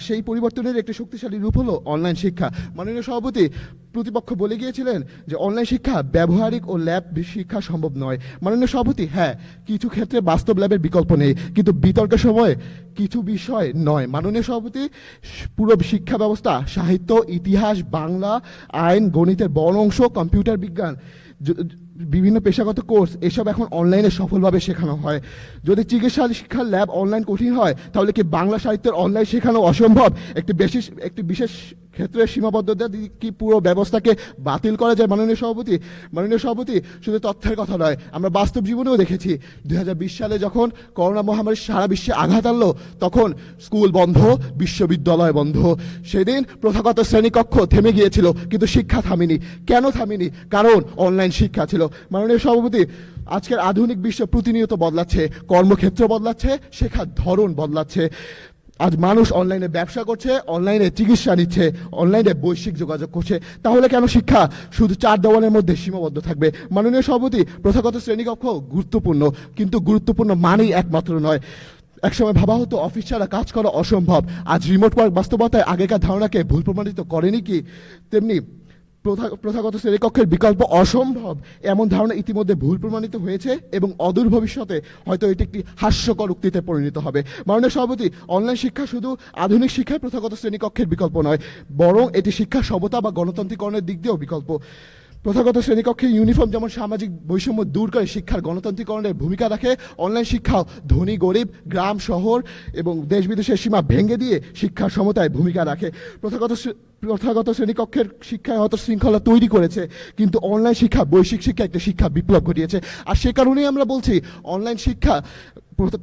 সেই পরিবর্তনের একটি শক্তিশালী রূপ হলো অনলাইন শিক্ষা। মাননীয় সভাপতি, প্রতিপক্ষ বলে গিয়েছিলেন যে অনলাইন শিক্ষা ব্যবহারিক ও ল্যাব শিক্ষা সম্ভব নয়। মাননীয় সভাপতি, হ্যাঁ, কিছু ক্ষেত্রে বাস্তব ল্যাবের বিকল্প নেই, কিন্তু বিতর্কের সময় কিছু বিষয় নয়। মাননীয় সভাপতি, পুরো শিক্ষা ব্যবস্থা, সাহিত্য, ইতিহাস, বাংলা, আইন, গণিতের বড় অংশ, কম্পিউটার বিজ্ঞান, বিভিন্ন পেশাগত কোর্স, এসব এখন অনলাইনে সফলভাবে শেখানো হয়। যদি চিকিৎসা শিক্ষার ল্যাব অনলাইন কঠিন হয়, তাহলে কি বাংলা সাহিত্যের অনলাইন শেখানো অসম্ভব? একটি বিশেষ ক্ষেত্রে সীমাবদ্ধতা কি পুরো ব্যবস্থাকে বাতিল করা যায়? মাননীয় সভাপতি, শুধু তথ্যের কথা নয়, আমরা বাস্তব জীবনেও দেখেছি 2020 সালে যখন করোনা মহামারী সারা বিশ্বে আঘাত আনলো, তখন স্কুল বন্ধ, বিশ্ববিদ্যালয় বন্ধ। সেদিন প্রথাগত শ্রেণীকক্ষ থেমে গিয়েছিল, কিন্তু শিক্ষা থামেনি। কেন থামেনি? কারণ অনলাইন শিক্ষা ছিল। মাননীয় সভাপতি, আজকের আধুনিক বিশ্ব প্রতিনিয়ত বদলাচ্ছে, কর্মক্ষেত্র বদলাচ্ছে, শেখার ধরন বদলাচ্ছে। আজ মানুষ অনলাইনে ব্যবসা করছে, অনলাইনে চিকিৎসা নিচ্ছে, অনলাইনে বৈশ্বিক যোগাযোগ করছে। তাহলে কেন শিক্ষা শুধু চার দেওয়ালের মধ্যে সীমাবদ্ধ থাকবে? মাননীয় সভাপতি, প্রথাগত শ্রেণীকক্ষ গুরুত্বপূর্ণ, কিন্তু গুরুত্বপূর্ণ মানেই একমাত্র নয়। একসময় ভাবা হতো অফিস ছাড়া কাজ করা অসম্ভব। আজ রিমোট ওয়ার্ক বাস্তবতায় আগেকার ধারণাকে ভুল প্রমাণিত করেনি কি? তেমনি প্রথাগত শ্রেণীকক্ষের বিকল্প অসম্ভব এমন ধারণা ইতিমধ্যে ভুল প্রমাণিত হয়েছে এবং অদূর ভবিষ্যতে হয়তো এটি একটি হাস্যকর উক্তিতে পরিণত হবে। মাননীয় সভাপতি, অনলাইন শিক্ষা শুধু আধুনিক শিক্ষায় প্রথাগত শ্রেণীকক্ষের বিকল্প নয়, বরং এটি শিক্ষা সমতা বা গণতান্ত্রিকরণের দিক দিয়েও বিকল্প। প্রথাগত শ্রেণীকক্ষে ইউনিফর্ম যেমন সামাজিক বৈষম্য দূর করে শিক্ষার গণতান্ত্রিকরণের ভূমিকা রাখে, অনলাইন শিক্ষাও ধনী গরিব, গ্রাম শহর এবং দেশ বিদেশের সীমা ভেঙে দিয়ে শিক্ষার সমতায় ভূমিকা রাখে। প্রথাগত শ্রেণীকক্ষের শিক্ষায় হয়তো শৃঙ্খলা তৈরি করেছে, কিন্তু অনলাইন শিক্ষা বৈশ্বিক শিক্ষা একটা শিক্ষা বিপ্লব ঘটিয়েছে। আর সে কারণেই আমরা বলছি অনলাইন শিক্ষা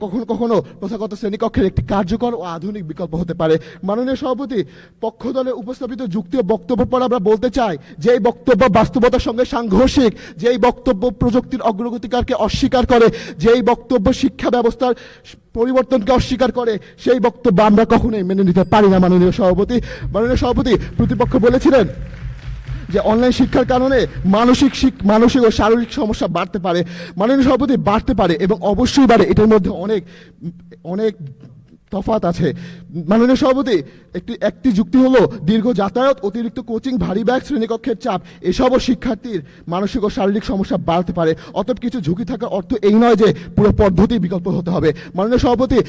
কখনো কখনো প্রথাগত শ্রেণীকক্ষের একটি কার্যকর ও আধুনিক বিকল্প হতে পারে। মাননীয় সভাপতি, পক্ষ দলে উপস্থাপিত যুক্তি ও বক্তব্যের পর আমরা বলতে চাই যে এই বক্তব্য বাস্তবতার সঙ্গে সাংঘর্ষিক, যে এই বক্তব্য প্রযুক্তির অগ্রগতিকারকে অস্বীকার করে, যে এই বক্তব্য শিক্ষা ব্যবস্থার পরিবর্তনকে অস্বীকার করে, সেই বক্তব্য আমরা কখনোই মেনে নিতে পারি না। মাননীয় সভাপতি, প্রতিপক্ষ বলেছিলেন যে অনলাইন শিক্ষার কারণে মানসিক ও শারীরিক সমস্যা বাড়তে পারে। মাননীয় সভাপতি, বাড়তে পারে এবং অবশ্যই বাড়ে, এটার মধ্যে অনেক তফাৎ আছে। মাননীয় সভাপতি, একটি যুক্তি হলো দীর্ঘ যাতায়াত, অতিরিক্ত কোচিং, ভারী ব্যাগ, শ্রেণীকক্ষের চাপ, এসবও শিক্ষার্থীর মানসিক ও শারীরিক সমস্যা বাড়তে পারে। অতএব কিছু ঝুঁকি থাকার অর্থ এই নয় যে পুরো পদ্ধতি বিকল্প হতে হবে। মাননীয় সভাপতি,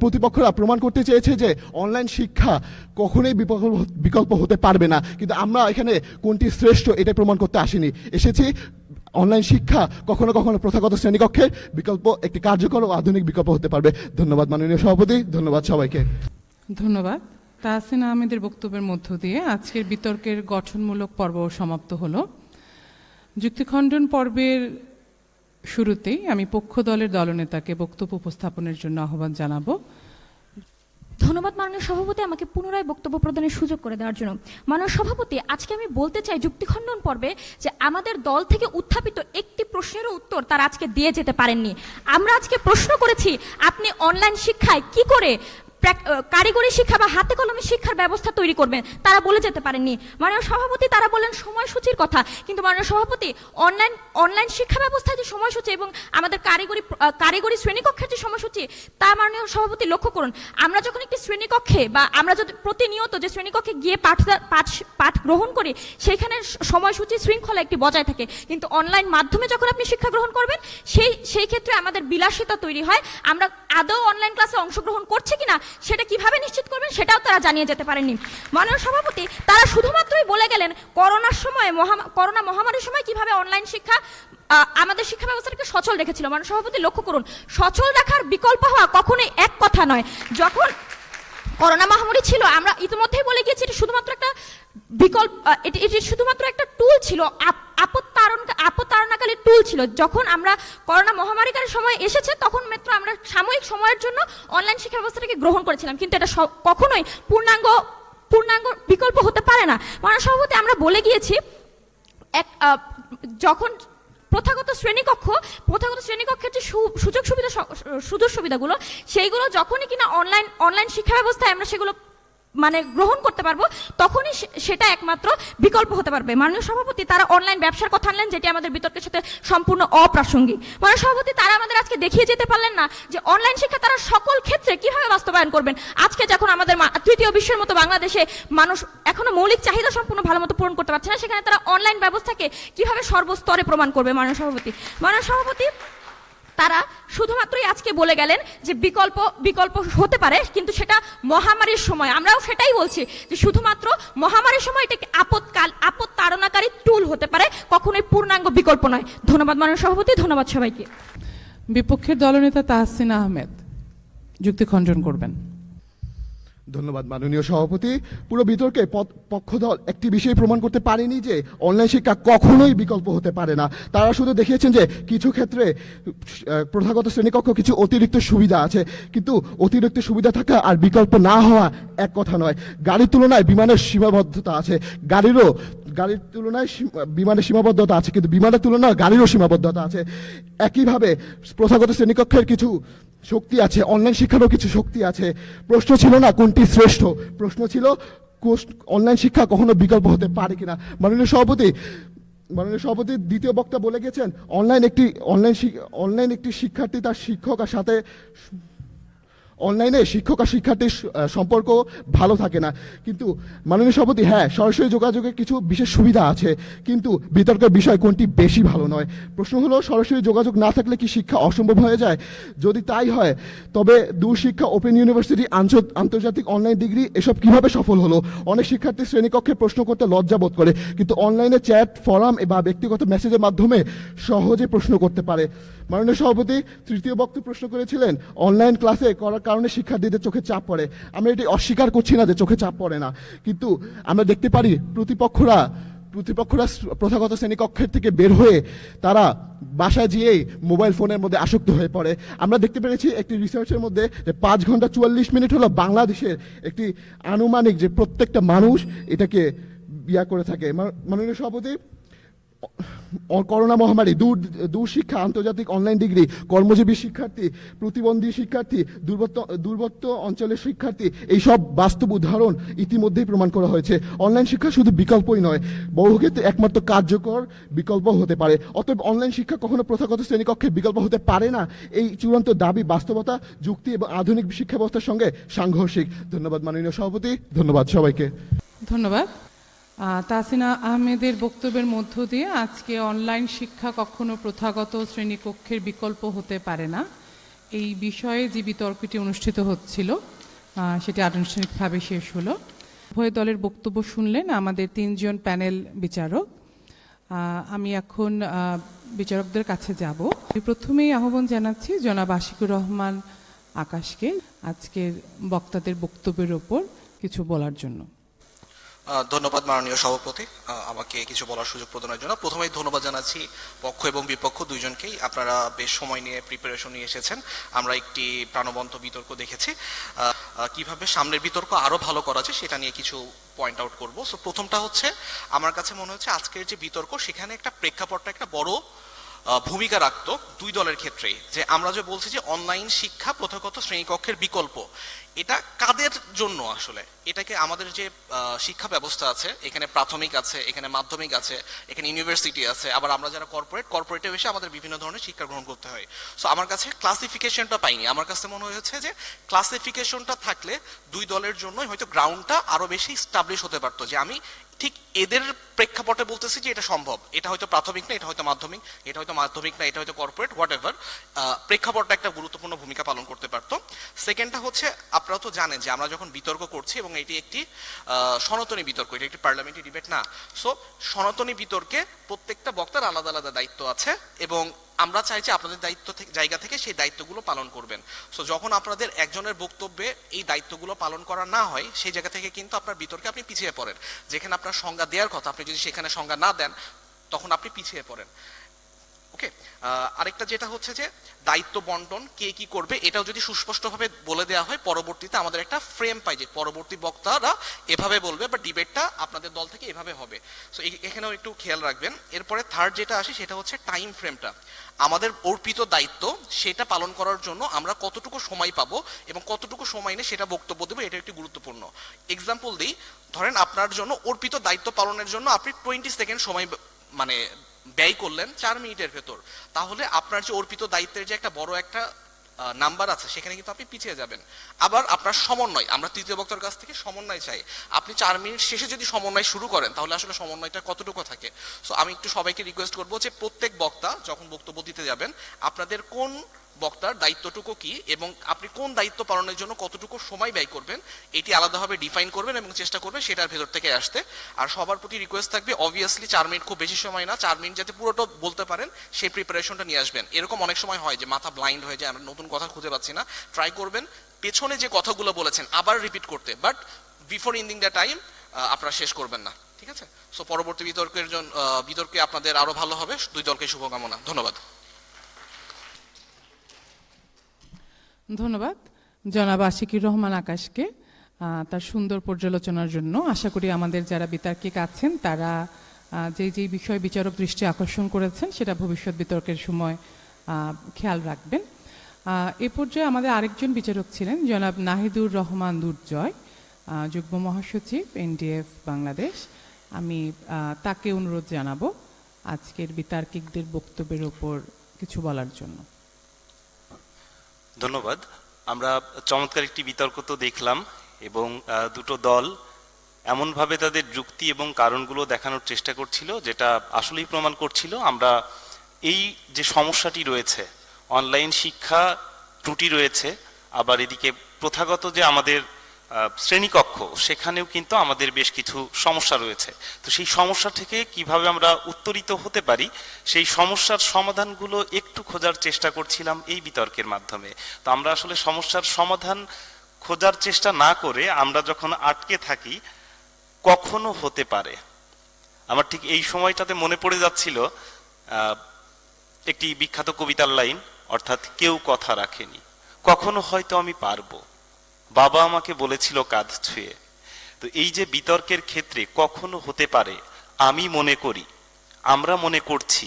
প্রতিপক্ষরা প্রমাণ করতে চেয়েছে যে অনলাইন শিক্ষা কখনোই বিকল্প হতে পারবে না, কিন্তু আমরা এখানে কোনটি শ্রেষ্ঠ এটা প্রমাণ করতে এসেছি অনলাইন শিক্ষা কখনো কখনো প্রথাগত শ্রেণীকক্ষের বিকল্প একটি কার্যকর ও আধুনিক বিকল্প হতে পারবে। ধন্যবাদ মাননীয় সভাপতি, ধন্যবাদ সবাইকে। ধন্যবাদ। তাহসিনা আহমেদের বক্তব্যের মধ্য দিয়ে আজকের বিতর্কের গঠনমূলক পর্ব সমাপ্ত হলো। যুক্তিখণ্ডন পর্বের শুরুতেই আমি পক্ষ দলের দলনেতাকে বক্তব্য উপস্থাপনের জন্য আহ্বান জানাবো। ধন্যবাদ মাননীয় সভাপতি, আমাকে পুনরায় বক্তব্য প্রদানের সুযোগ করে দেওয়ার জন্য। মাননীয় সভাপতি, আজকে আমি বলতে চাই যুক্তিখণ্ডন পর্বে যে আমাদের দল থেকে উত্থাপিত একটি প্রশ্নেরও উত্তর তারা আজকে দিয়ে যেতে পারেননি। আমরা আজকে প্রশ্ন করেছি আপনি অনলাইন শিক্ষায় কি করে কারিগরি শিক্ষা বা হাতে কলমে শিক্ষার ব্যবস্থা তৈরি করবেন, তারা বলে যেতে পারেননি। মাননীয় সভাপতি, তারা বললেন সময়সূচির কথা, কিন্তু মাননীয় সভাপতি, অনলাইন শিক্ষা ব্যবস্থার যে সময়সূচি এবং আমাদের কারিগরি শ্রেণীকক্ষের যে সময়সূচি, তা মাননীয় সভাপতি লক্ষ্য করুন। আমরা যখন একটি শ্রেণীকক্ষে বা আমরা যদি প্রতিনিয়ত যে শ্রেণীকক্ষে গিয়ে পাঠ গ্রহণ করি, সেখানে সময়সূচি শৃঙ্খলা একটি বজায় থাকে, কিন্তু অনলাইন মাধ্যমে যখন আপনি শিক্ষা গ্রহণ করবেন সেই ক্ষেত্রে আমাদের বিলাসিতা তৈরি হয়। আমরা আদৌ অনলাইন ক্লাসে অংশগ্রহণ করছি কিনা সেটা কিভাবে নিশ্চিত করবেন সেটাও তারা জানিয়ে যেতে পারেননি। মাননীয় সভাপতি, তারা শুধুমাত্রই বলে গেলেন করোনার সময় করোনা মহামারীর সময় কিভাবে অনলাইন শিক্ষা আমাদের শিক্ষা ব্যবস্থাটাকে সচল রেখেছিল। মাননীয় সভাপতি, লক্ষ্য করুন, সচল রাখার বিকল্প হওয়া কখনোই এক কথা নয়। যখন করোনা মহামারী ছিল, আমরা ইতিমধ্যেই বলে গিয়েছি, এটি শুধুমাত্র একটা বিকল্প, এটি শুধুমাত্র একটা টুল ছিল, আপত্তারণাকারী টুল ছিল। যখন আমরা করোনা মহামারীকারী সময় এসেছে, তখন মাত্র আমরা সাময়িক সময়ের জন্য অনলাইন শিক্ষা ব্যবস্থাটাকে গ্রহণ করেছিলাম, কিন্তু এটা কখনোই পূর্ণাঙ্গ বিকল্প হতে পারে না। মাননীয় সভাপতি, আমরা বলে গিয়েছি যখন প্রথাগত শ্রেণীকক্ষের যে সুযোগ সুবিধাগুলো, সেইগুলো যখনই কিনা অনলাইন শিক্ষা ব্যবস্থায় আমরা সেগুলো গ্রহণ করতে পারবো, তখনই সেটা একমাত্র বিকল্প হতে পারবে। মাননীয় সভাপতি, তারা অনলাইন ব্যবসার কথা আনলেন, যেটি আমাদের বিতর্কের সাথে সম্পূর্ণ অপ্রাসঙ্গিক। মাননীয় সভাপতি, তারা আমাদের আজকে দেখিয়ে যেতে পারলেন না যে অনলাইন শিক্ষা তারা সকল ক্ষেত্রে কিভাবে বাস্তবায়ন করবেন। আজকে যখন আমাদের তৃতীয় বিশ্বের মতো বাংলাদেশে মানুষ এখনো মৌলিক চাহিদা সম্পূর্ণ ভালো মতো পূরণ করতে পারছে না, সেখানে তারা অনলাইন ব্যবস্থাকে কিভাবে সর্বস্তরে প্রমাণ করবে। মাননীয় সভাপতি, তারা শুধুমাত্রই আজকে বলে গেলেন যে বিকল্প হতে পারে, কিন্তু সেটা মহামারীর সময়। আমরাও সেটাই বলছি যে শুধুমাত্র মহামারীর সময় এটাকে আপত্তারণাকারী টুল হতে পারে, কখনোই পূর্ণাঙ্গ বিকল্প নয়। ধন্যবাদ মাননীয় সভাপতি, ধন্যবাদ সবাইকে। বিপক্ষের দলনেতা তাহসিন আহমেদ যুক্তি খণ্ডন করবেন। ধন্যবাদ মাননীয় সভাপতি। পুরো বিতর্কে পক্ষদল একটি বিষয় প্রমাণ করতে পারেনি যে অনলাইন শিক্ষা কখনোই বিকল্প হতে পারে না। তারা শুধু দেখিয়েছেন যে কিছু ক্ষেত্রে প্রথাগত শ্রেণীকক্ষ কিছু অতিরিক্ত সুবিধা আছে, কিন্তু অতিরিক্ত সুবিধা থাকা আর বিকল্প না হওয়া এক কথা নয়। গাড়ির তুলনায় বিমানের সীমাবদ্ধতা আছে, গাড়ির তুলনায় বিমানের সীমাবদ্ধতা আছে, কিন্তু বিমানের তুলনায় গাড়িরও সীমাবদ্ধতা আছে। একইভাবে প্রথাগত শ্রেণীকক্ষের কিছু শক্তি আছে, অনলাইন শিক্ষারও কিছু শক্তি আছে। প্রশ্ন ছিল না কোনটি শ্রেষ্ঠ, প্রশ্ন ছিল অনলাইন শিক্ষা কখনো বিকল্প হতে পারে কিনা। মাননীয় সভাপতি দ্বিতীয় বক্তা বলে গেছেন অনলাইন একটি শিক্ষার্থী তার শিক্ষক আর সাথে অনলাইনে শিক্ষক আর শিক্ষার্থীর সম্পর্ক ভালো থাকে না। কিন্তু মাননীয় সভাপতি, হ্যাঁ, সরাসরি যোগাযোগের কিছু বিশেষ সুবিধা আছে, কিন্তু বিতর্কের বিষয় কোনটি বেশি ভালো নয়। প্রশ্ন হলো, সরাসরি যোগাযোগ না থাকলে কি শিক্ষা অসম্ভব হয়ে যায়? যদি তাই হয়, তবে দূরশিক্ষা, ওপেন ইউনিভার্সিটি, আন্তর্জাতিক অনলাইন ডিগ্রি এসব কিভাবে সফল হলো? অনেক শিক্ষার্থী শ্রেণীকক্ষে প্রশ্ন করতে লজ্জা বোধ করে, কিন্তু অনলাইনে চ্যাট, ফোরাম বা ব্যক্তিগত মেসেজের মাধ্যমে সহজে প্রশ্ন করতে পারে। মাননীয় সভাপতি, তৃতীয় বক্তব্য প্রশ্ন করেছিলেন অনলাইন ক্লাসে করার কারণে শিক্ষার্থীদের চোখে চাপ পড়ে। আমরা এটি অস্বীকার করছি না যে চোখে চাপ পড়ে না, কিন্তু আমরা দেখতে পারি প্রতিপক্ষরা প্রথাগত শ্রেণীকক্ষের থেকে বের হয়ে তারা বাসায় গিয়েই মোবাইল ফোনের মধ্যে আসক্ত হয়ে পড়ে। আমরা দেখতে পেরেছি একটি রিসার্চের মধ্যে যে 5 ঘন্টা 44 মিনিট হলো বাংলাদেশের একটি আনুমানিক যে প্রত্যেকটা মানুষ এটাকে করে থাকে। মাননীয় সভাপতি, করোনা মহামারী, দূর শিক্ষা, আন্তর্জাতিক অনলাইন ডিগ্রি, কর্মজীবী শিক্ষার্থী, প্রতিবন্ধী শিক্ষার্থী, দূরবর্তী অঞ্চলের শিক্ষার্থী, এই সব বাস্তব উদাহরণ ইতিমধ্যেই প্রমাণ করা হয়েছে। অনলাইন শিক্ষা শুধু বিকল্পই নয়, বহু ক্ষেত্রে একমাত্র কার্যকর বিকল্প হতে পারে। অতএব অনলাইন শিক্ষা কখনো প্রথাগত শ্রেণীকক্ষের বিকল্প হতে পারে না। এই চূড়ান্ত দাবি বাস্তবতা, যুক্তি এবং আধুনিক শিক্ষা ব্যবস্থার সঙ্গে সাংঘর্ষিক। ধন্যবাদ মাননীয় সভাপতি, ধন্যবাদ সবাইকে। ধন্যবাদ। তাহসিনা আহমেদের বক্তব্যের মধ্য দিয়ে আজকে অনলাইন শিক্ষা কখনো প্রথাগত শ্রেণীকক্ষের বিকল্প হতে পারে না এই বিষয়ে যে বিতর্কটি অনুষ্ঠিত হচ্ছিল সেটি আনুষ্ঠানিকভাবে শেষ হলো। উভয় দলের বক্তব্য শুনলেন আমাদের 3 জন প্যানেল বিচারক। আমি এখন বিচারকদের কাছে যাব। প্রথমেই আহ্বান জানাচ্ছি জনাব আশিকুর রহমান আকাশকে আজকের বক্তাদের বক্তব্যের ওপর কিছু বলার জন্য। ধন্যবাদ মাননীয় সভাপতি আমাকে কিছু বলার সুযোগ প্রদানের জন্য। প্রথমেই ধন্যবাদ জানাচ্ছি পক্ষ এবং বিপক্ষ দুইজনকেই। আপনারা বেশ সময় নিয়ে প্রিপারেশন নিয়ে এসেছেন। আমরা একটি প্রাণবন্ত বিতর্ক দেখেছি। কিভাবে সামনের বিতর্ক আরো ভালো করা যায় সেটা নিয়ে কিছু পয়েন্ট আউট করব। সো প্রথমটা হচ্ছে, আমার কাছে মনে হচ্ছে আজকের যে বিতর্ক সেখানে একটা প্রেক্ষাপটটা একটা বড় ভূমিকা রাখতো দুই দলের ক্ষেত্রেই। যে আমরা যে বলছি যে অনলাইন শিক্ষা প্রথাগত শ্রেণীকক্ষের বিকল্প, এটা কাদের জন্য আসলে? এটাকে আমাদের যে শিক্ষা ব্যবস্থা আছে, এখানে প্রাথমিক আছে, এখানে মাধ্যমিক আছে, এখানে ইউনিভার্সিটি আছে, আবার আমরা যারা কর্পোরেটে এসে আমাদের বিভিন্ন ধরনের শিক্ষা গ্রহণ করতে হয়। সো আমার কাছে ক্লাসিফিকেশনটা পাইনি। আমার কাছে মনে হয়েছে যে ক্লাসিফিকেশনটা থাকলে দুই দলের জন্যই হয়তো গ্রাউন্ডটা আরো বেশি স্টাবলিশ হতে পারতো, যে আমি ঠিক এদের প্রেক্ষাপটে বলতেছি যে এটা সম্ভব, এটা হয়তো প্রাথমিক না, এটা হয়তো মাধ্যমিক, এটা হয়তো মাধ্যমিক না, এটা হয়তো কর্পোরেট, হোয়াট এভার, প্রেক্ষাপটটা একটা গুরুত্বপূর্ণ ভূমিকা পালন করতে পারতো। সেকেন্ডটা হচ্ছে আপনারা তো জানেন যে আমরা যখন বিতর্ক করছি এবং এটি একটি সনাতনী বিতর্ক, এটি একটি পার্লামেন্টারি ডিবেট না। সো সনাতনী বিতর্কে প্রত্যেকটা বক্তার আলাদা আলাদা দায়িত্ব আছে এবং আমরা চাই যে আপনাদের দায়িত্ব থেকে জায়গা থেকে সেই দায়িত্বগুলো পালন করবেন। সো যখন আপনাদের একজনের বক্তব্যে এই দায়িত্বগুলো পালন করা না হয় সেই জায়গা থেকে কিন্তু আপনার বিতর্কে আপনি পিছিয়ে পড়েন। যেখানে আপনার সংজ্ঞা দেওয়ার কথা আপনি যদি সেখানে সংজ্ঞা না দেন তখন আপনি পিছিয়ে পড়েন। ওকে, আরেকটা যেটা হচ্ছে যে দায়িত্ব বন্টন কে কি করবে এটাও যদি সুস্পষ্টভাবে বলে দেওয়া হয় পরবর্তীতে আমাদের একটা ফ্রেম পাই যে পরবর্তী বক্তারা এভাবে বলবে বা ডিবেটটা আপনাদের দল থেকে এভাবে হবে। সো এখানেও একটু খেয়াল রাখবেন। এরপরে থার্ড যেটা আসে সেটা হচ্ছে টাইম ফ্রেমটা। আমাদের অর্পিত দায়িত্ব সেটা পালন করার জন্য আমরা কতটুকু সময় পাবো এবং কতটুকু সময় নিয়ে সেটা বক্তব্য দেবো, এটা একটি গুরুত্বপূর্ণ। এক্সাম্পল দিই, ধরেন আপনার জন্য অর্পিত দায়িত্ব পালনের জন্য আপনি 20 সেকেন্ড সময় মানে ব্যয় করলেন 4 মিনিটের ভেতর, তাহলে আপনার যে অর্পিত দায়িত্বের যে একটা বড় একটা নাম্বার আছে সেখানে কিন্তু আপনি পিছিয়ে যাবেন। আবার আপনার সমন্বয়, আমরা তৃতীয় বক্তার কাছ থেকে সমন্বয় চাই। আপনি 4 মিনিট শেষে যদি সমন্বয় শুরু করেন তাহলে আসলে সমন্বয়টা কতটুকু থাকে। সো আমি একটু সবাইকে রিকোয়েস্ট করবো যে প্রত্যেক বক্তা যখন বক্তব্য দিতে যাবেন আপনাদের কোন বক্তার দায়িত্বটুকু কি এবং আপনি কোন দায়িত্ব পালনের জন্য কতটুকু সময় ব্যয় করবেন এটি আলাদাভাবে ডিফাইন করবেন এবং চেষ্টা করবেন সেটার ভেতর থেকে আসতে। আর সবার প্রতি রিকোয়েস্ট থাকবে অবভিয়াসলি 4 মিনিট খুব বেশি সময় না, 4 মিনিট যাতে পুরোটা বলতে পারেন সেই প্রিপারেশনটা নিয়ে আসবেন। এরকম অনেক সময় হয় যে মাথা ব্লাইন্ড হয়ে যায়, আমরা নতুন কথা খুঁজে পাচ্ছি না। ট্রাই করবেন পেছনে যে কথাগুলো বলেছেন আবার রিপিট করতে, but before ending the time আপনারা শেষ করবেন না, ঠিক আছে? সো পরবর্তী বিতর্কে আপনাদের আরো ভালো হবে। দুই দলকে শুভকামনা, ধন্যবাদ। ধন্যবাদ জনাব আশিকুর রহমান আকাশকে তার সুন্দর পর্যালোচনার জন্য। আশা করি আমাদের যারা বিতার্কিক আছেন তারা যেই বিষয় বিচারক দৃষ্টি আকর্ষণ করেছেন সেটা ভবিষ্যৎ বিতর্কের সময় খেয়াল রাখবেন। এ পর্যায়ে আমাদের আরেকজন বিচারক ছিলেন জনাব নাহিদুর রহমান দুর্জয়, যুগ্ম মহাসচিব এনডিএফ বাংলাদেশ। আমি তাকে অনুরোধ জানাবো আজকের বিতার্কিকদের বক্তব্যের উপর কিছু বলার জন্য। ধন্যবাদ। আমরা চমৎকার একটি বিতর্ক তো দেখলাম এবং দুটো দল এমনভাবে তাদের যুক্তি এবং কারণগুলো দেখানোর চেষ্টা করছিল যেটা আসলেই প্রমাণ করছিল আমরা এই যে সমস্যাটি রয়েছে, অনলাইন শিক্ষা ত্রুটি রয়েছে, আবার এদিকে প্রথাগত যে আমাদের শ্রেণীকক্ষ সেখানেও কিন্তু আমাদের বেশ কিছু সমস্যা রয়েছে। তো সেই সমস্যা থেকে কিভাবে আমরা উত্তরিত হতে পারি সেই সমস্যার সমাধানগুলো একটু খোঁজার চেষ্টা করছিলাম এই বিতর্কের মাধ্যমে। তো আমরা আসলে সমস্যার সমাধান খোঁজার চেষ্টা না করে আমরা যখন আটকে থাকি কখনো হতে পারে, আমার ঠিক এই সময়টাতে মনে পড়ে যাচ্ছিল একটি বিখ্যাত কবিতার লাইন, অর্থাৎ কেউ কথা রাখেনি, কখনো হয়তো আমি পারবো, বাবা আমাকে বলেছিল কাঁধ ছুঁয়ে। তো এই যে বিতর্কের ক্ষেত্রে কখনো হতে পারে, আমি মনে করি, আমরা মনে করছি,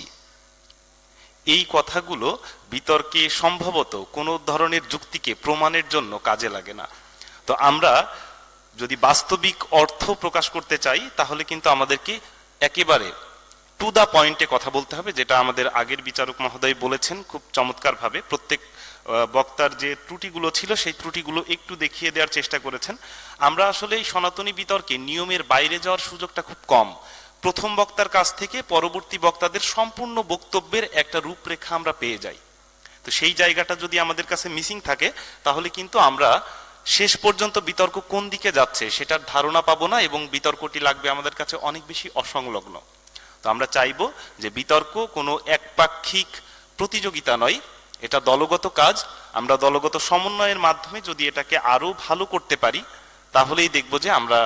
এই কথাগুলো বিতর্কে সম্ভবত কোনো ধরনের যুক্তিকে প্রমাণের জন্য কাজে লাগে না। তো আমরা যদি বাস্তবিক অর্থ প্রকাশ করতে চাই তাহলে কিন্তু আমাদেরকে একেবারে টু দা পয়েন্টে কথা বলতে হবে, যেটা আমাদের আগের বিচারক মহোদয় বলেছেন খুব চমৎকারভাবে। প্রত্যেক বক্তার যে ত্রুটিগুলো ছিল সেই ত্রুটিগুলো একটু দেখিয়ে দেওয়ার চেষ্টা করেছেন। আমরা আসলে এই সনাতনী বিতর্কে নিয়মের বাইরে যাওয়ার সুযোগটা খুব কম। প্রথম বক্তার কাছ থেকে পরবর্তী বক্তাদের সম্পূর্ণ বক্তব্যের একটা রূপরেখা আমরা পেয়ে যাই। তো সেই জায়গাটা যদি আমাদের কাছে মিসিং থাকে তাহলে কিন্তু আমরা শেষ পর্যন্ত বিতর্ক কোন দিকে যাচ্ছে সেটার ধারণা পাবো না এবং বিতর্কটি লাগবে আমাদের কাছে অনেক বেশি অসংলগ্ন। তো আমরা চাইবো যে বিতর্ক কোনো একপাক্ষিক প্রতিযোগিতা নয়, এটা দলগত কাজ। আমরা দলগত সমন্বয়ের মাধ্যমে যদি এটাকে আরো ভালো করতে পারি তাহলেই দেখবো যে আমরা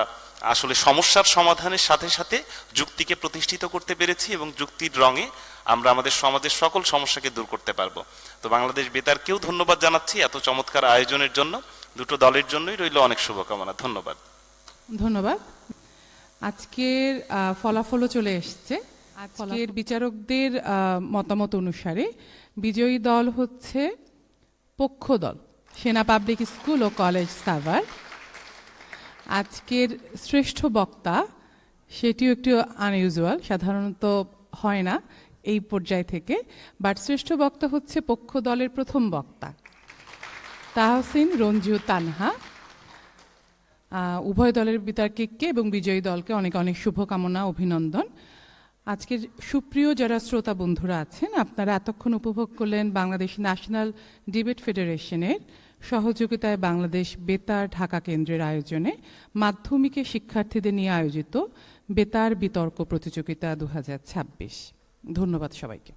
আসলে সমস্যার সমাধানের সাথে সাথে যুক্তিকে প্রতিষ্ঠিত করতে পেরেছি এবং যুক্তির রঙে আমরা আমাদের সমাজের সকল সমস্যাকে দূর করতে পারবো। তো বাংলাদেশ বেতারকেও ধন্যবাদ জানাচ্ছি এত চমৎকার আয়োজনের জন্য। দুটো দলের জন্যই রইল অনেক শুভকামনা। ধন্যবাদ। ধন্যবাদ। আজকের ফলাফলও চলে এসছে। আজকের বিচারকদের মতামত অনুসারে বিজয়ী দল হচ্ছে পক্ষ দল, সেনা পাবলিক স্কুল ও কলেজ সাভার। আজকের শ্রেষ্ঠ বক্তা, সেটিও একটু আনইউজুয়াল, সাধারণত হয় না এই পর্যায় থেকে, বাট শ্রেষ্ঠ বক্তা হচ্ছে পক্ষ দলের প্রথম বক্তা তাহসিন রঞ্জু তানহা। উভয় দলের বিতার্কিককে এবং বিজয়ী দলকে অনেক অনেক শুভকামনা, অভিনন্দন। আজকের সুপ্রিয় যারা শ্রোতা বন্ধুরা আছেন, আপনারা এতক্ষণ উপভোগ করলেন বাংলাদেশ ন্যাশনাল ডিবেট ফেডারেশনের সহযোগিতায় বাংলাদেশ বেতার ঢাকা কেন্দ্রের আয়োজনে মাধ্যমিকের শিক্ষার্থীদের নিয়ে আয়োজিত বেতার বিতর্ক প্রতিযোগিতা 2026। ধন্যবাদ সবাইকে।